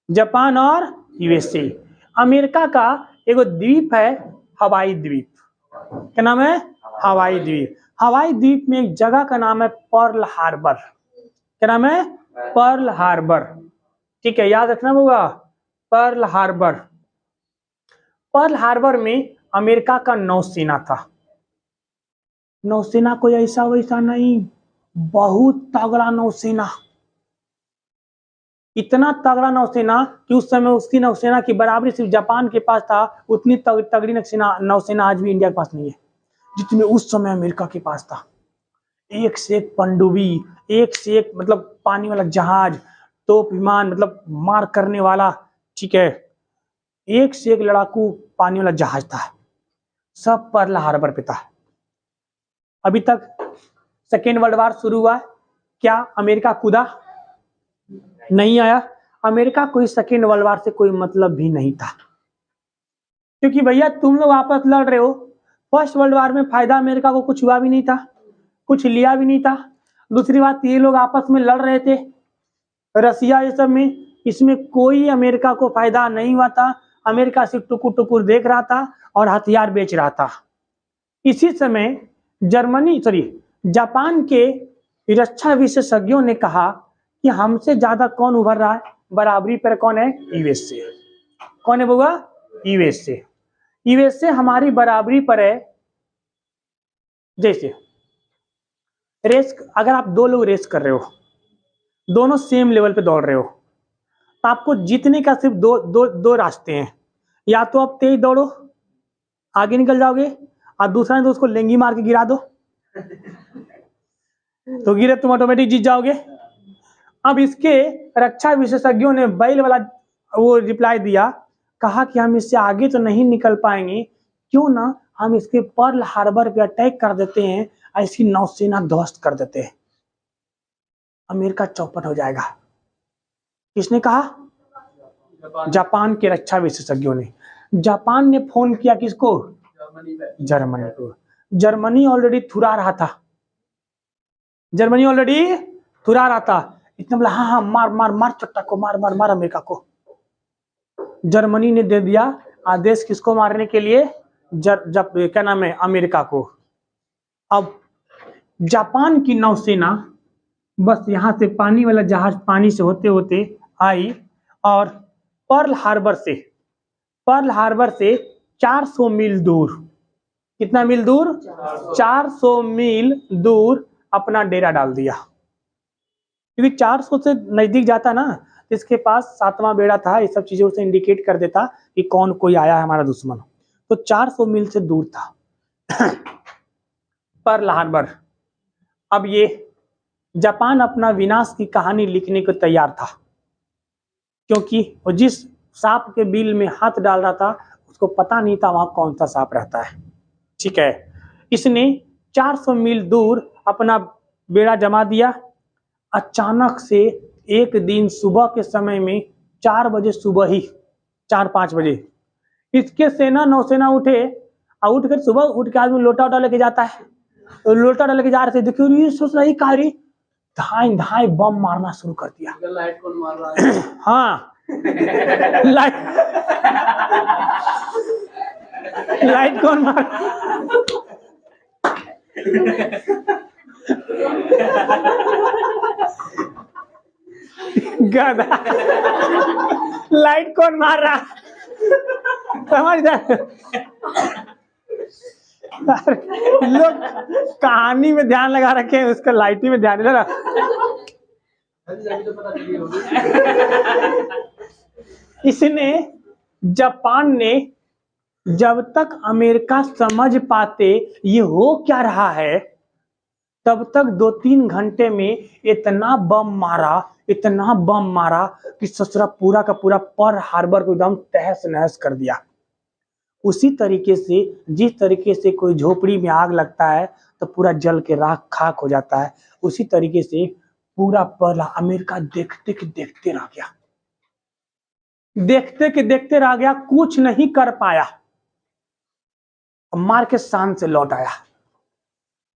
जापान और यूएसए। अमेरिका का एगो द्वीप है हवाई द्वीप। क्या नाम है? हवाई द्वीप। हवाई द्वीप में एक जगह का नाम है पर्ल हार्बर। क्या नाम है? Pearl Harbor. ठीक है, याद रखना होगा, पर्ल हार्बर। पर्ल हार्बर में अमेरिका का नौसेना था। नौसेना कोई ऐसा वैसा नहीं, बहुत तगड़ा नौसेना। इतना तगड़ा नौसेना कि उस समय उसकी नौसेना की बराबरी सिर्फ जापान के पास था। उतनी तगड़ी नौसेना आज भी इंडिया के पास नहीं है जितनी उस समय अमेरिका के पास था। एक से एक पनडुब्बी, एक से एक मतलब पानी वाला जहाज, तोप विमान मतलब मार करने वाला, ठीक है, एक से एक लड़ाकू पानी वाला जहाज था, सब पर्ल हार्बर पे था। अभी तक सेकेंड वर्ल्ड वार शुरू हुआ, क्या अमेरिका कूदा? नहीं आया। अमेरिका को इस सेकेंड वर्ल्ड वार से कोई मतलब भी नहीं था, क्योंकि भैया तुम लोग आपस लड़ रहे हो। फर्स्ट वर्ल्ड वार में फायदा अमेरिका को कुछ हुआ भी नहीं था, कुछ लिया भी नहीं था। दूसरी बात, ये लोग आपस में लड़ रहे थे, रसिया ये सब में, इसमें कोई अमेरिका को फायदा नहीं हुआ था। अमेरिका सिर्फ टुकुर टुकुर देख रहा था और हथियार बेच रहा था। इसी समय जापान के रक्षा विशेषज्ञों ने कहा कि हमसे ज्यादा कौन उभर रहा है, बराबरी पर कौन है? यूएसए। कौन है बोगा? यूएसए। यूएसए हमारी बराबरी पर है। जैसे रेस, अगर आप 2 लोग रेस कर रहे हो, दोनों सेम लेवल पे दौड़ रहे हो, तो आपको जीतने का सिर्फ दो रास्ते हैं। या तो आप तेज दौड़ो, आगे निकल जाओगे, और दूसरा तो उसको लेंगी मार के गिरा दो, तो गिरे तुम ऑटोमेटिक जीत जाओगे। अब इसके रक्षा विशेषज्ञों ने बैल वाला वो रिप्लाई दिया, कहा कि हम इससे आगे तो नहीं निकल पाएंगे, क्यों ना हम इसके पर्ल हार्बर पे अटैक कर देते हैं, ऐसी नौसेना ध्वस्त कर देते हैं, अमेरिका चौपट हो जाएगा। किसने कहा? जापान के रक्षा विशेषज्ञों ने। जापान ने फोन किया किसको? जर्मनी को। जर्मनी ऑलरेडी थुरा रहा था, इतना बोला हाँ हाँ मार मार मार चट्टा को, मार मार मार अमेरिका को। जर्मनी ने दे दिया आदेश किसको मारने के लिए? क्या नाम है? अमेरिका को। अब जापान की नौसेना बस यहां से पानी वाला जहाज पानी से होते होते आई और पर्ल हार्बर से 400 मील दूर, कितना मील दूर? 400 मील दूर अपना डेरा डाल दिया। क्योंकि 400 से नजदीक जाता ना, तो इसके पास 7वां बेड़ा था, ये सब चीजें उसे इंडिकेट कर देता कि कौन कोई आया है हमारा दुश्मन। तो 400 मील से दूर था पर्ल हार्बर। अब ये जापान अपना विनाश की कहानी लिखने को तैयार था, क्योंकि वो जिस सांप के बिल में हाथ डाल रहा था उसको पता नहीं था वहां कौन सा सांप रहता है। ठीक है, इसने 400 मील दूर अपना बेड़ा जमा दिया। अचानक से एक दिन सुबह के समय में 4 बजे, सुबह ही 4-5 बजे इसके सेना नौसेना उठे और उठ कर सुबह उठ के आदमी लोटा उटा लेके जाता है, तो लोटा लेके जा रहे थे, देखियो ये सोच रही कारी धाई धाई बम मारना शुरू कर दिया। लाइट कौन मार रहा है? हाँ लाइट कौन मार गधा लाइट कौन मार रहा, समझ जाए लोग कहानी में ध्यान लगा रखे हैं, उसका लाइटी में ध्यान नहीं लगा। इसने जापान ने जब तक अमेरिका समझ पाते ये हो क्या रहा है, तब तक 2-3 घंटे में इतना बम मारा कि ससुरा पूरा का पूरा पर्ल हार्बर को एकदम तहस नहस कर दिया। उसी तरीके से जिस तरीके से कोई झोपड़ी में आग लगता है तो पूरा जल के राख खाक हो जाता है, उसी तरीके से पूरा पर्ल अमेरिका देखते के देखते रह गया, कुछ नहीं कर पाया, मार के शान से लौट आया।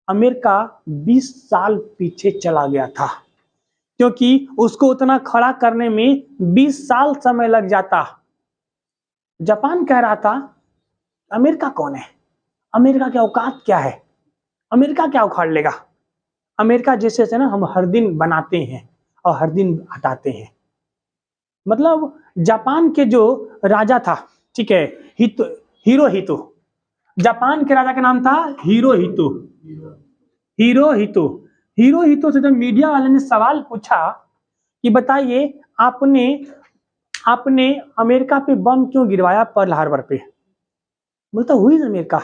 अमेरिका 20 साल पीछे चला गया था, क्योंकि उसको उतना खड़ा करने में 20 साल समय लग जाता। जापान कह रहा था अमेरिका कौन है, अमेरिका की औकात क्या है, अमेरिका क्या उखाड़ लेगा। अमेरिका जैसे से ना हम हर दिन बनाते हैं और हर दिन हटाते हैं। मतलब जापान के जो राजा था, ठीक है, हिरोहितो, जापान के राजा का नाम था हिरोहितो से जब मीडिया वाले ने सवाल पूछा कि बताइए आपने अमेरिका पे बम क्यों गिरवाया पर्ल हार्बर पे, बोलता who is America,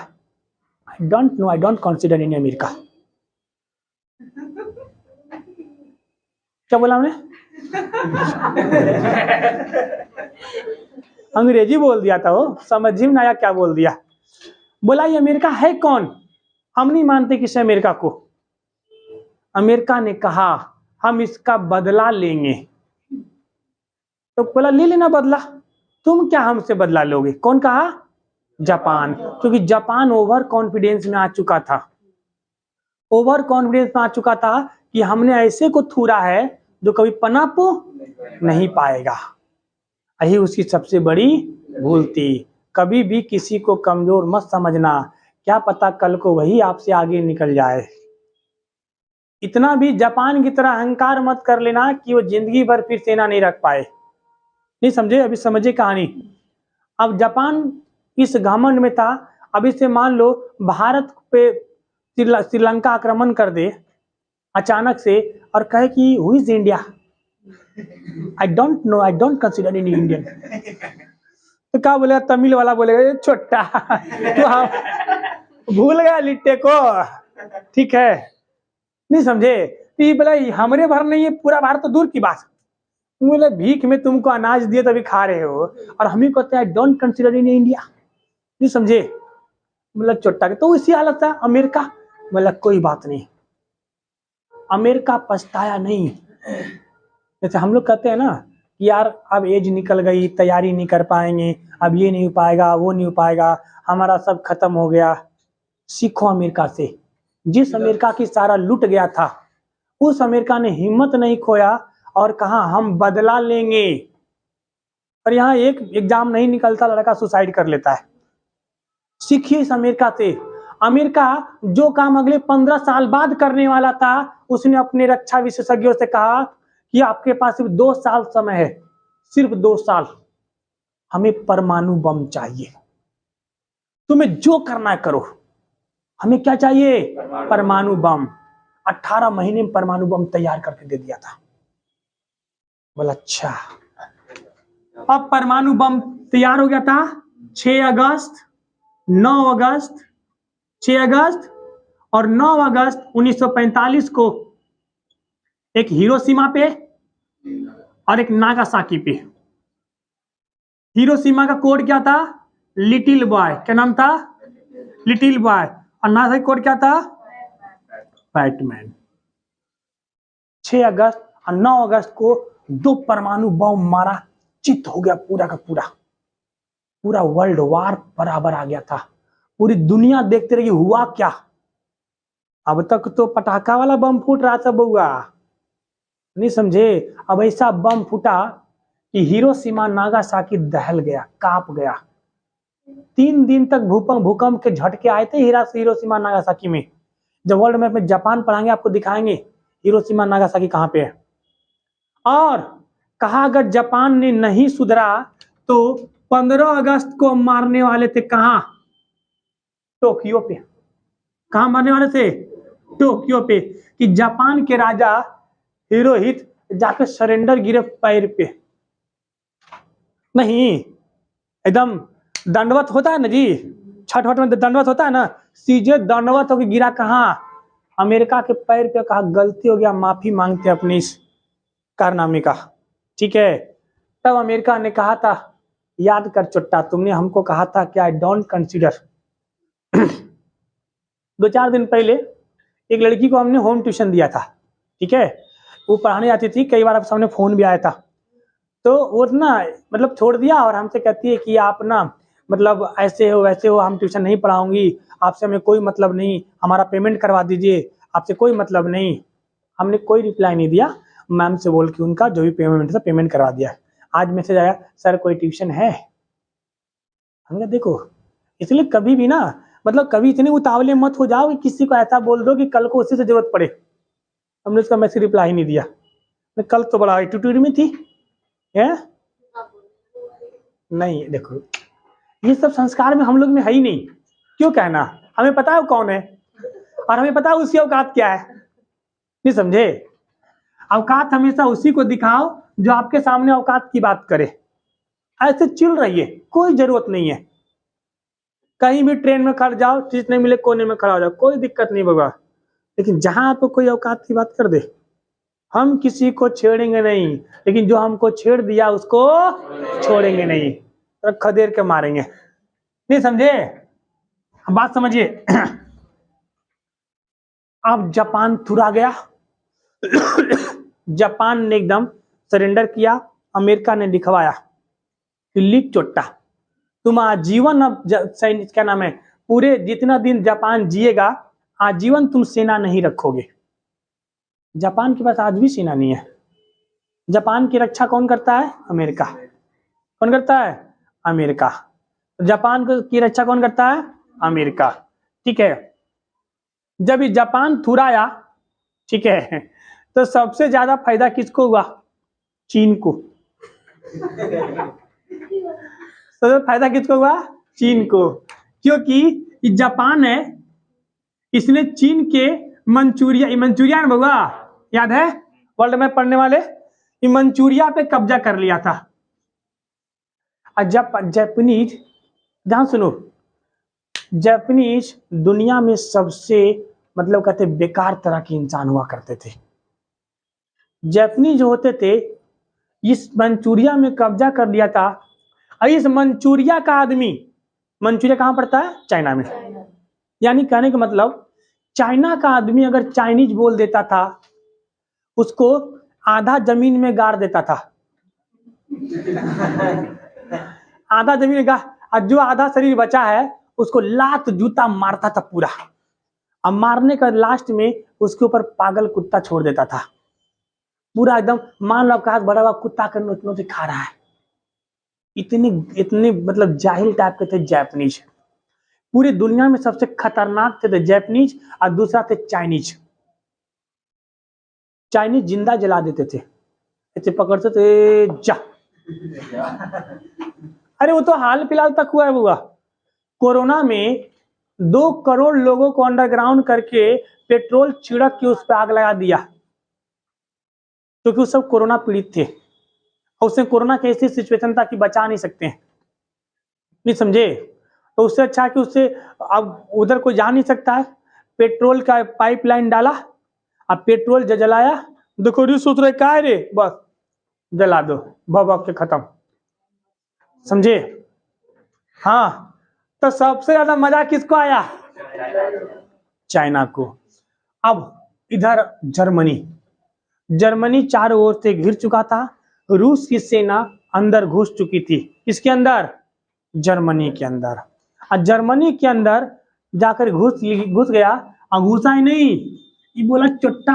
I don't know, I don't consider in America. क्या बोला हमने? अंग्रेजी बोल दिया था, वो समझ ही में आया क्या बोल दिया। बोला ये अमेरिका है कौन, हम नहीं मानते किसी अमेरिका को। अमेरिका ने कहा हम इसका बदला लेंगे। तो बोला ले लेना बदला, तुम क्या हमसे बदला लोगे। कौन कहा? जापान, क्योंकि जापान ओवर कॉन्फिडेंस में आ चुका था, कि हमने ऐसे को थूरा है जो कभी पनप नहीं पाएगा। यही उसकी सबसे बड़ी भूल थी। कभी भी किसी को कमजोर मत समझना, क्या पता कल को वही आपसे आगे निकल जाए। इतना भी जापान की तरह अहंकार मत कर लेना कि वो जिंदगी भर फिर सेना नहीं रख पाए। नहीं समझे? अभी समझे कहानी। अब जापान इस घमंड में था, अभी से मान लो भारत पे श्रीलंका आक्रमण कर दे अचानक से और कहे कि who is India, I don't know, I don't consider in Indian. तो क्या बोलेगा? तमिल वाला बोलेगा छोटा तो हम भूल गया लिट्टे को, ठीक है, नहीं समझे। बोला हमारे भर नहीं है, पूरा भारत तो दूर की बात। बोले भीख में तुमको अनाज दिए तभी खा रहे हो और हम ही कहते हैं डोंट कंसिडर इन इंडिया, नहीं समझे। मतलब छोटा तो इसी हालत था अमेरिका। मतलब कोई बात नहीं, अमेरिका पछताया नहीं। जैसे हम लोग कहते हैं ना कि यार अब एज निकल गई, तैयारी नहीं कर पाएंगे, अब ये नहीं हो पाएगा, वो नहीं हो पाएगा, हमारा सब खत्म हो गया। सीखो अमेरिका से। जिस अमेरिका की सारा लूट गया था, उस अमेरिका ने हिम्मत नहीं खोया और कहा हम बदला लेंगे। और यहाँ एक एग्जाम नहीं निकलता, लड़का सुसाइड कर लेता है। सीखिए इस अमेरिका से। अमेरिका जो काम अगले 15 साल बाद करने वाला था, उसने अपने रक्षा विशेषज्ञों से कहा कि आपके पास सिर्फ 2 साल समय है, सिर्फ 2 साल, हमें परमाणु बम चाहिए, तुम्हें जो करना है करो, हमें क्या चाहिए? परमाणु बम। 18 महीने में परमाणु बम तैयार करके दे दिया था। बोला अच्छा। अब परमाणु बम तैयार हो गया था 6 अगस्त, 9 अगस्त, 6 अगस्त और 9 अगस्त 1945 को एक हिरोशिमा पे और एक नागासाकी पे। हिरोशिमा का कोड क्या था? Little boy. क्या नाम था? Little boy. और नागासाकी कोड क्या था? बैटमैन। 6 अगस्त और 9 अगस्त को 2 परमाणु बम मारा, चित हो गया पूरा का पूरा, पूरा वर्ल्ड वार बराबर आ गया था। पूरी दुनिया देखते रही हुआ क्या। अब तक तो पटाखा वाला बम फूट रहा था बउआ, नहीं समझे। अब ऐसा बम फूटा कि हिरोशिमा नागासाकी दहल गया, कांप गया। 3 दिन तक भूकंप के झटके आए थे हिरोशिमा नागासाकी में। जब वर्ल्ड मैप में जापान पढ़ाएंगे आपको दिखाएंगे हिरोशिमा नागासाकी कहां पे है। और कहा अगर जापान ने नहीं सुधरा तो 15 अगस्त को मारने वाले थे कहां, टोक्यो पे। कहां मारने वाले थे, टोक्यो पे, कि जापान के राजा हिरोहित जाके सरेंडर गिरे पैर पे। नहीं एकदम दंडवत होता है ना जी, छठ वट में दंडवत होता है ना, सीधे दंडवत होकर गिरा कहां, अमेरिका के पैर पे। कहा गलती हो गया, माफी मांगते अपनी इस कारनामे का, ठीक है। तब अमेरिका ने कहा था, याद कर चुट्टा, तुमने हमको कहा था कि आई डोंट कंसीडर। 2-4 दिन पहले एक लड़की को हमने होम ट्यूशन दिया था, ठीक है। वो पढ़ाने आती थी, कई बार आपके सामने फोन भी आया था। तो वो ना मतलब छोड़ दिया और हमसे कहती है कि आप ना मतलब ऐसे हो वैसे हो, हम ट्यूशन नहीं पढ़ाऊंगी, आपसे हमें कोई मतलब नहीं, हमारा पेमेंट करवा दीजिए, आपसे कोई मतलब नहीं। हमने कोई रिप्लाई नहीं दिया, मैम से बोल के उनका जो भी पेमेंट था पेमेंट करवा दिया। आज मैसेज आया, सर कोई ट्यूशन है। हमने कहा देखो, इसलिए कभी भी ना मतलब कभी इतने उतावले मत हो जाओ कि किसी को ऐसा बोल दो कि कल को उसी से जरूरत पड़े। हमने उसका मैसेज रिप्लाई नहीं दिया। कल तो बड़ा एटीट्यूड में थी है? नहीं देखो, ये सब संस्कार में हम लोग में है ही नहीं। क्यों कहना, हमें पता है वो कौन है और हमें पता है उसकी औकात क्या है, नहीं समझे। औकात हमेशा उसी को दिखाओ जो आपके सामने औकात की बात करे। ऐसे चिल रहिए, कोई जरूरत नहीं है। कहीं भी ट्रेन में खड़ जाओ, सीट नहीं मिले कोने में खड़ा हो जाओ, कोई दिक्कत नहीं बाबा। लेकिन जहां आपको कोई औकात की बात कर दे, हम किसी को छेड़ेंगे नहीं, लेकिन जो हमको छेड़ दिया उसको छोड़ेंगे नहीं, तो खदेड़ के मारेंगे, नहीं समझे। बात समझिए। अब जापान थुरा गया। जापान ने एकदम सरेंडर किया। अमेरिका ने लिखवाया कि लिख चोट्टा, तुम आजीवन अब क्या नाम है, पूरे जितना दिन जापान जिएगा आजीवन तुम सेना नहीं रखोगे। जापान के पास आज भी सेना नहीं है। जापान की रक्षा कौन करता है, अमेरिका। कौन करता है, अमेरिका। जापान की रक्षा कौन करता है, अमेरिका, ठीक है। जब ये जापान थुराया, ठीक है, तो सबसे ज्यादा फायदा किसको हुआ, चीन को। सबसे फायदा किसको हुआ, चीन को। क्योंकि जापान है, इसने चीन के मंचूरिया बउआ याद है, वर्ल्ड में पढ़ने वाले, मंचूरिया पे कब्जा कर लिया था। जापानीज, ध्यान सुनो, जापानीज दुनिया में सबसे मतलब कहते बेकार तरह के इंसान हुआ करते थे। जापानीज होते थे, इस मंचूरिया में कब्जा कर लिया था। इस मंचूरिया का आदमी, मंचूरिया कहां पड़ता है, चाइना में। यानी कहने का मतलब चाइना का आदमी अगर चाइनीज बोल देता था, उसको आधा जमीन में गाड़ देता था। आधा जमीन में गाड़, जो आधा शरीर बचा है उसको लात जूता मारता था पूरा। अब मारने का लास्ट में उसके ऊपर पागल कुत्ता छोड़ देता था पूरा एकदम, मान लो आपका हाथ बड़ा हुआ कुत्ता के नोच नोच खा रहा है। इतने इतने मतलब जाहिल टाइप के थे जापानीज। पूरी दुनिया में सबसे खतरनाक थे जापानीज, और दूसरा थे चाइनीज। चाइनीज जिंदा जला देते थे, ऐसे पकड़ते थे जा। अरे वो तो हाल फिलहाल तक हुआ है बुआ, कोरोना में 2 करोड़ लोगों को अंडरग्राउंड करके पेट्रोल छिड़क के उस पर आग लगा दिया, क्योंकि वो सब कोरोना पीड़ित थे। और उसमें कोरोना की ऐसी सिचुएशन था कि बचा नहीं सकते हैं, नहीं समझे। तो उससे अच्छा कि उससे अब उधर कोई जा नहीं सकता है, पेट्रोल का पाइपलाइन डाला, अब पेट्रोल जलाया, देखो रे सोच रहे क्या है रे, बस जला दो, भभक के खत्म, समझे। हाँ, तो सबसे ज्यादा मजा किसको आया, चाइना को। अब इधर जर्मनी, जर्मनी चारों ओर से घिर चुका था। रूस की सेना अंदर घुस चुकी थी। किसके अंदर? जर्मनी के अंदर। और जर्मनी के अंदर जाकर घुस गया। और घुसा ही नहीं, ये बोला चोट्टा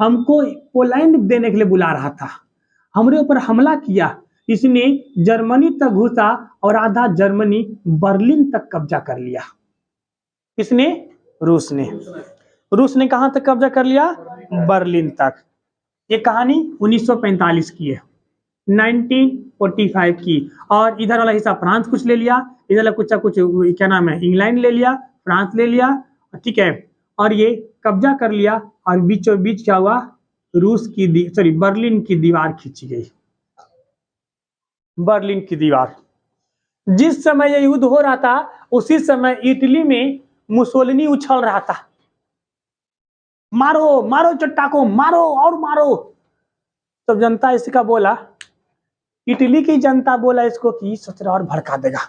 हमको पोलैंड देने के लिए बुला रहा था, हमारे ऊपर हमला किया। इसने जर्मनी तक घुसा और आधा जर्मनी बर्लिन तक कब्जा कर लिया। किसने? रूस ने। रूस ने कहां तक कब्जा कर लिया? बर्लिन तक। ये कहानी 1945 की है, 1945 की। और इधर वाला हिस्सा फ्रांस कुछ ले लिया, इधर वाला कुछ क्या नाम है, इंग्लैंड ले लिया, फ्रांस ले लिया, ठीक है। और ये कब्जा कर लिया और बीचों बीच क्या हुआ? बर्लिन की दीवार खींची गई। बर्लिन की दीवार। जिस समय यह युद्ध हो रहा था उसी समय इटली में मुसोलिनी उछल रहा था, मारो मारो चट्टा को, मारो और मारो। तब जनता इसका बोला, इटली की जनता बोला इसको कि सोच रहा और भड़का देगा।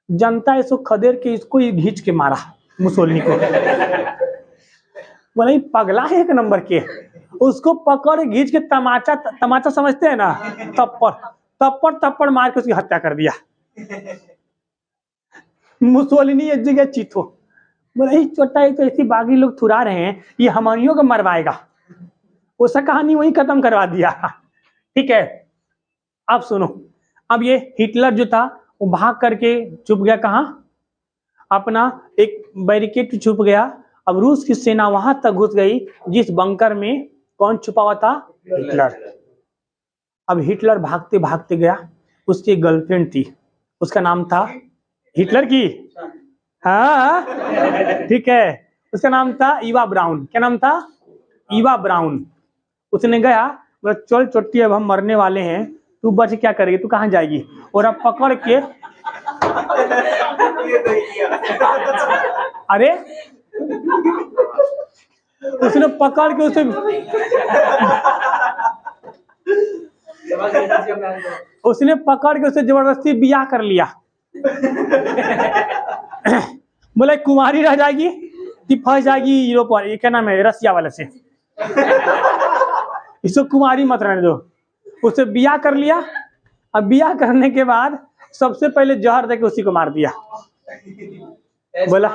जनता इसको खदेड़ के इसको ही घींच के मारा मुसोलिनी को। बोला पगला है एक नंबर के। उसको पकड़ घींच के तमाचा समझते हैं ना, तप्पड़ मार के उसकी हत्या कर दिया। मुसोलिनी एक जगह चित हो, बोले छोटा तो ऐसी बागी लोग थुरा रहे हैं, ये हमनियों को मरवाएगा। उसका कहानी वही खत्म करवा दिया, ठीक है। अब सुनो, अब ये हिटलर जो था वो भाग करके छुप गया। कहाँ? अपना एक बैरिकेड छुप गया। अब रूस की सेना वहां तक घुस गई जिस बंकर में कौन छुपा हुआ था? हिटलर। अब हिटलर भागते भागते गया, उसकी गर्लफ्रेंड थी, उसका नाम था हिटलर की, हाँ ठीक है, उसका नाम था ईवा ब्राउन। क्या नाम था? ईवा ब्राउन। उसने गया, बोला चल चोटी अब हम मरने वाले हैं, तू बच क्या करेगी, तू कहाँ जाएगी? और अब पकड़ के अरे उसने पकड़ के उसे जबरदस्ती बियाह कर लिया। बोले कुमारी रह जाएगी कि फंस जाएगी यूरोप वाले, क्या नाम है, रसिया वाले से, इसको कुमारी मत रहने दो। उसे बियाह कर लिया। अब बियाह करने के बाद सबसे पहले जहर देके उसी को मार दिया। बोला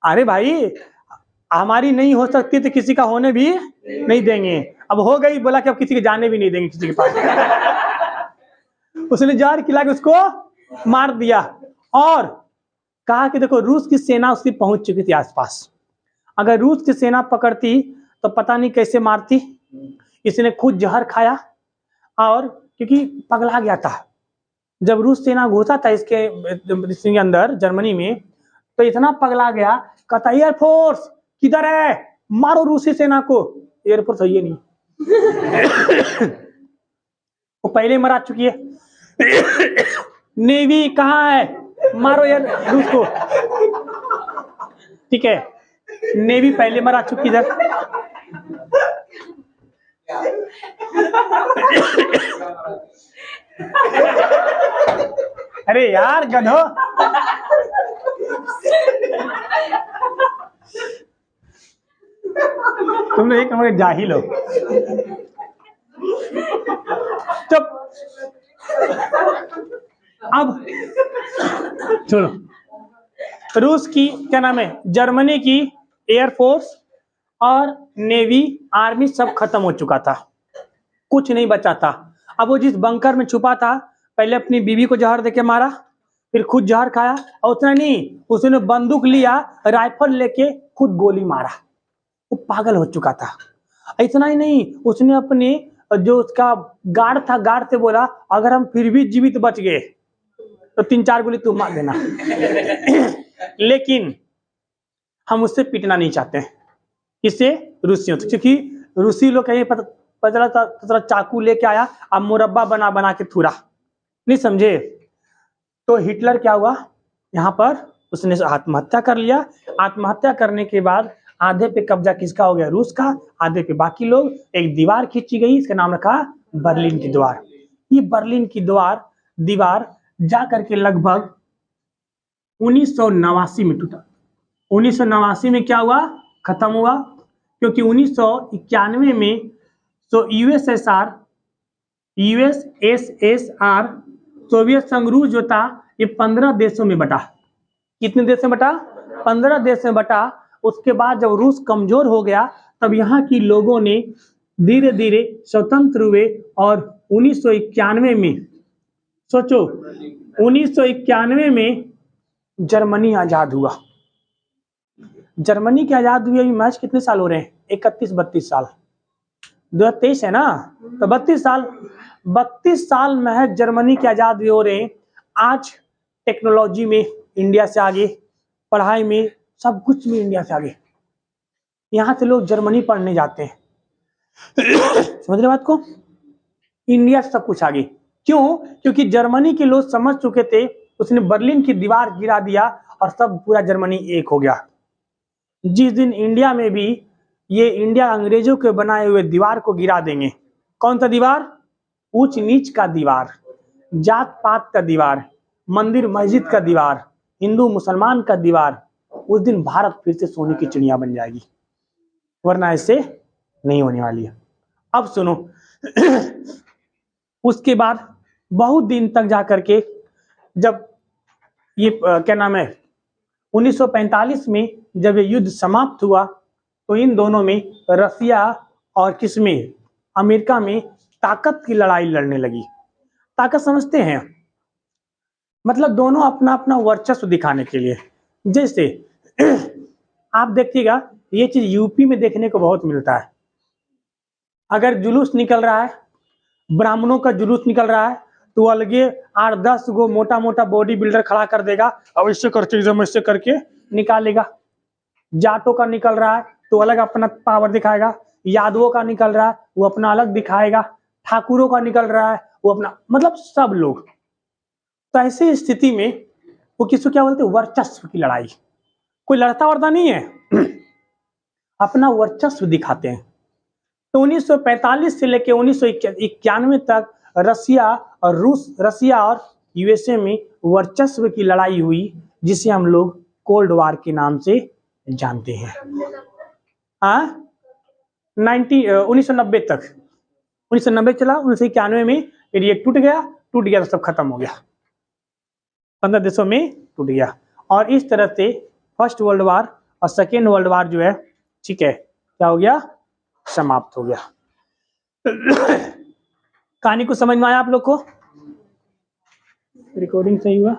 अरे भाई हमारी नहीं हो सकती तो किसी का होने भी नहीं देंगे। अब हो गई, बोला कि अब किसी के जाने भी नहीं देंगे किसी के पास। उसने जहर खिला के उसको मार दिया और कहा कि देखो रूस की सेना उसकी पहुंच चुकी थी आसपास, अगर रूस की सेना पकड़ती तो पता नहीं कैसे मारती। इसने खुद जहर खाया और क्योंकि पगला गया था, जब रूस सेना घुसा था इसके अंदर जर्मनी में, तो इतना पगला गया, कहता एयरफोर्स किधर है, मारो रूसी सेना को। एयरफोर्स है ये नहीं, वो पहले मरा चुकी है। नेवी कहाँ है, मारो यार रूस को, ठीक है, नेवी पहले मरा चुकी इधर। अरे यार गधो, तुम लोग एक नंबर के जाहिल हो। चुप। अब छोड़ो, रूस की क्या नाम है, जर्मनी की एयरफोर्स और नेवी आर्मी सब खत्म हो चुका था, कुछ नहीं बचा था। अब वो जिस बंकर में छुपा था, पहले अपनी बीवी को जहर देके मारा, फिर खुद जहर खाया, और उतना नहीं, उसने बंदूक लिया, राइफल लेके खुद गोली मारा। वो पागल हो चुका था। इतना ही नहीं, उसने अपने जो उसका गार्ड था, गार्ड से बोला अगर हम फिर भी जीवित बच गए तो 3-4 गोली तुम मार देना। लेकिन हम उससे पिटना नहीं चाहते। किससे? रूसियों से, क्योंकि रूसी लोग कहीं पता चला चाकू लेके आया, अब मुरब्बा बना बना के थूरा, नहीं समझे। तो हिटलर क्या हुआ, यहाँ पर उसने आत्महत्या कर लिया। आत्महत्या करने के बाद आधे पे कब्जा किसका हो गया, रूस का, आधे पे बाकी लोग। एक दीवार खींची गई, इसका नाम रखा बर्लिन की दीवार। ये बर्लिन की दीवार जा करके लगभग 1989 में टूटा। 1989 में क्या हुआ, खत्म हुआ। क्योंकि 1991 में तो यूएसएसआर सोवियत संघ रूस जो था ये 15 देशों में बटा। कितने देश में बटा? 15 देश में बटा। उसके बाद जब रूस कमजोर हो गया तब यहाँ की लोगों ने धीरे धीरे स्वतंत्र हुए और 1991 में, सोचो 1991 में जर्मनी आजाद हुआ। जर्मनी के आजाद हुए अभी मैच कितने साल हो रहे हैं? 31-32 साल। 2023 है ना, तो 32 साल महज जर्मनी के आजाद हुए हो रहे हैं। आज टेक्नोलॉजी में इंडिया से आगे, पढ़ाई में, सब कुछ में इंडिया से आगे। यहाँ से लोग जर्मनी पढ़ने जाते हैं। समझ रहे बात को? इंडिया से सब कुछ आगे। क्यों? क्योंकि जर्मनी के लोग समझ चुके थे, उसने बर्लिन की दीवार गिरा दिया और सब पूरा जर्मनी एक हो गया। जिस दिन इंडिया में भी ये इंडिया अंग्रेजों के बनाए हुए दीवार को गिरा देंगे। कौन सा दीवार? ऊंच नीच का दीवार, जात पात का दीवार, मंदिर मस्जिद का दीवार, हिंदू मुसलमान का दीवार। उस दिन भारत फिर से सोने की चिड़िया बन जाएगी, वरना ऐसे नहीं होने वाली है। अब सुनो, उसके बाद बहुत दिन तक जाकर के जब ये क्या नाम है 1945 में जब ये युद्ध समाप्त हुआ तो इन दोनों में रसिया और किसमें, अमेरिका में ताकत की लड़ाई लड़ने लगी। ताकत समझते हैं? मतलब दोनों अपना अपना वर्चस्व दिखाने के लिए। जैसे आप देखिएगा ये चीज यूपी में देखने को बहुत मिलता है। अगर जुलूस निकल रहा है, ब्राह्मणों का जुलूस निकल रहा है, तो अलगे 8-10 गो मोटा मोटा बॉडी बिल्डर खड़ा कर देगा, अब इससे करके एकदम ऐसे करके निकालेगा। जाटों का निकल रहा है तो अलग अपना पावर दिखाएगा, यादवों का निकल रहा है वो अपना अलग दिखाएगा, ठाकुरों का निकल रहा है वो अपना, मतलब सब लोग। तो ऐसी स्थिति में वो किसको क्या बोलते हैं? वर्चस्व की लड़ाई। कोई लड़ता वड़ता नहीं है, अपना वर्चस्व दिखाते हैं। तो 1945 से लेकर 1991 तक रसिया और यूएसए में वर्चस्व की लड़ाई हुई, जिसे हम लोग कोल्ड वार के नाम से जानते हैं। 1990 तक, 1990 चला, 1991 में फिर ये टूट गया तो सब खत्म हो गया, 15 देशों में टूट गया। और इस तरह से फर्स्ट वर्ल्ड वार और सेकेंड वर्ल्ड वार जो है, ठीक है, क्या हो गया? समाप्त हो गया। कहानी को समझ में आया आप लोग को? रिकॉर्डिंग सही हुआ?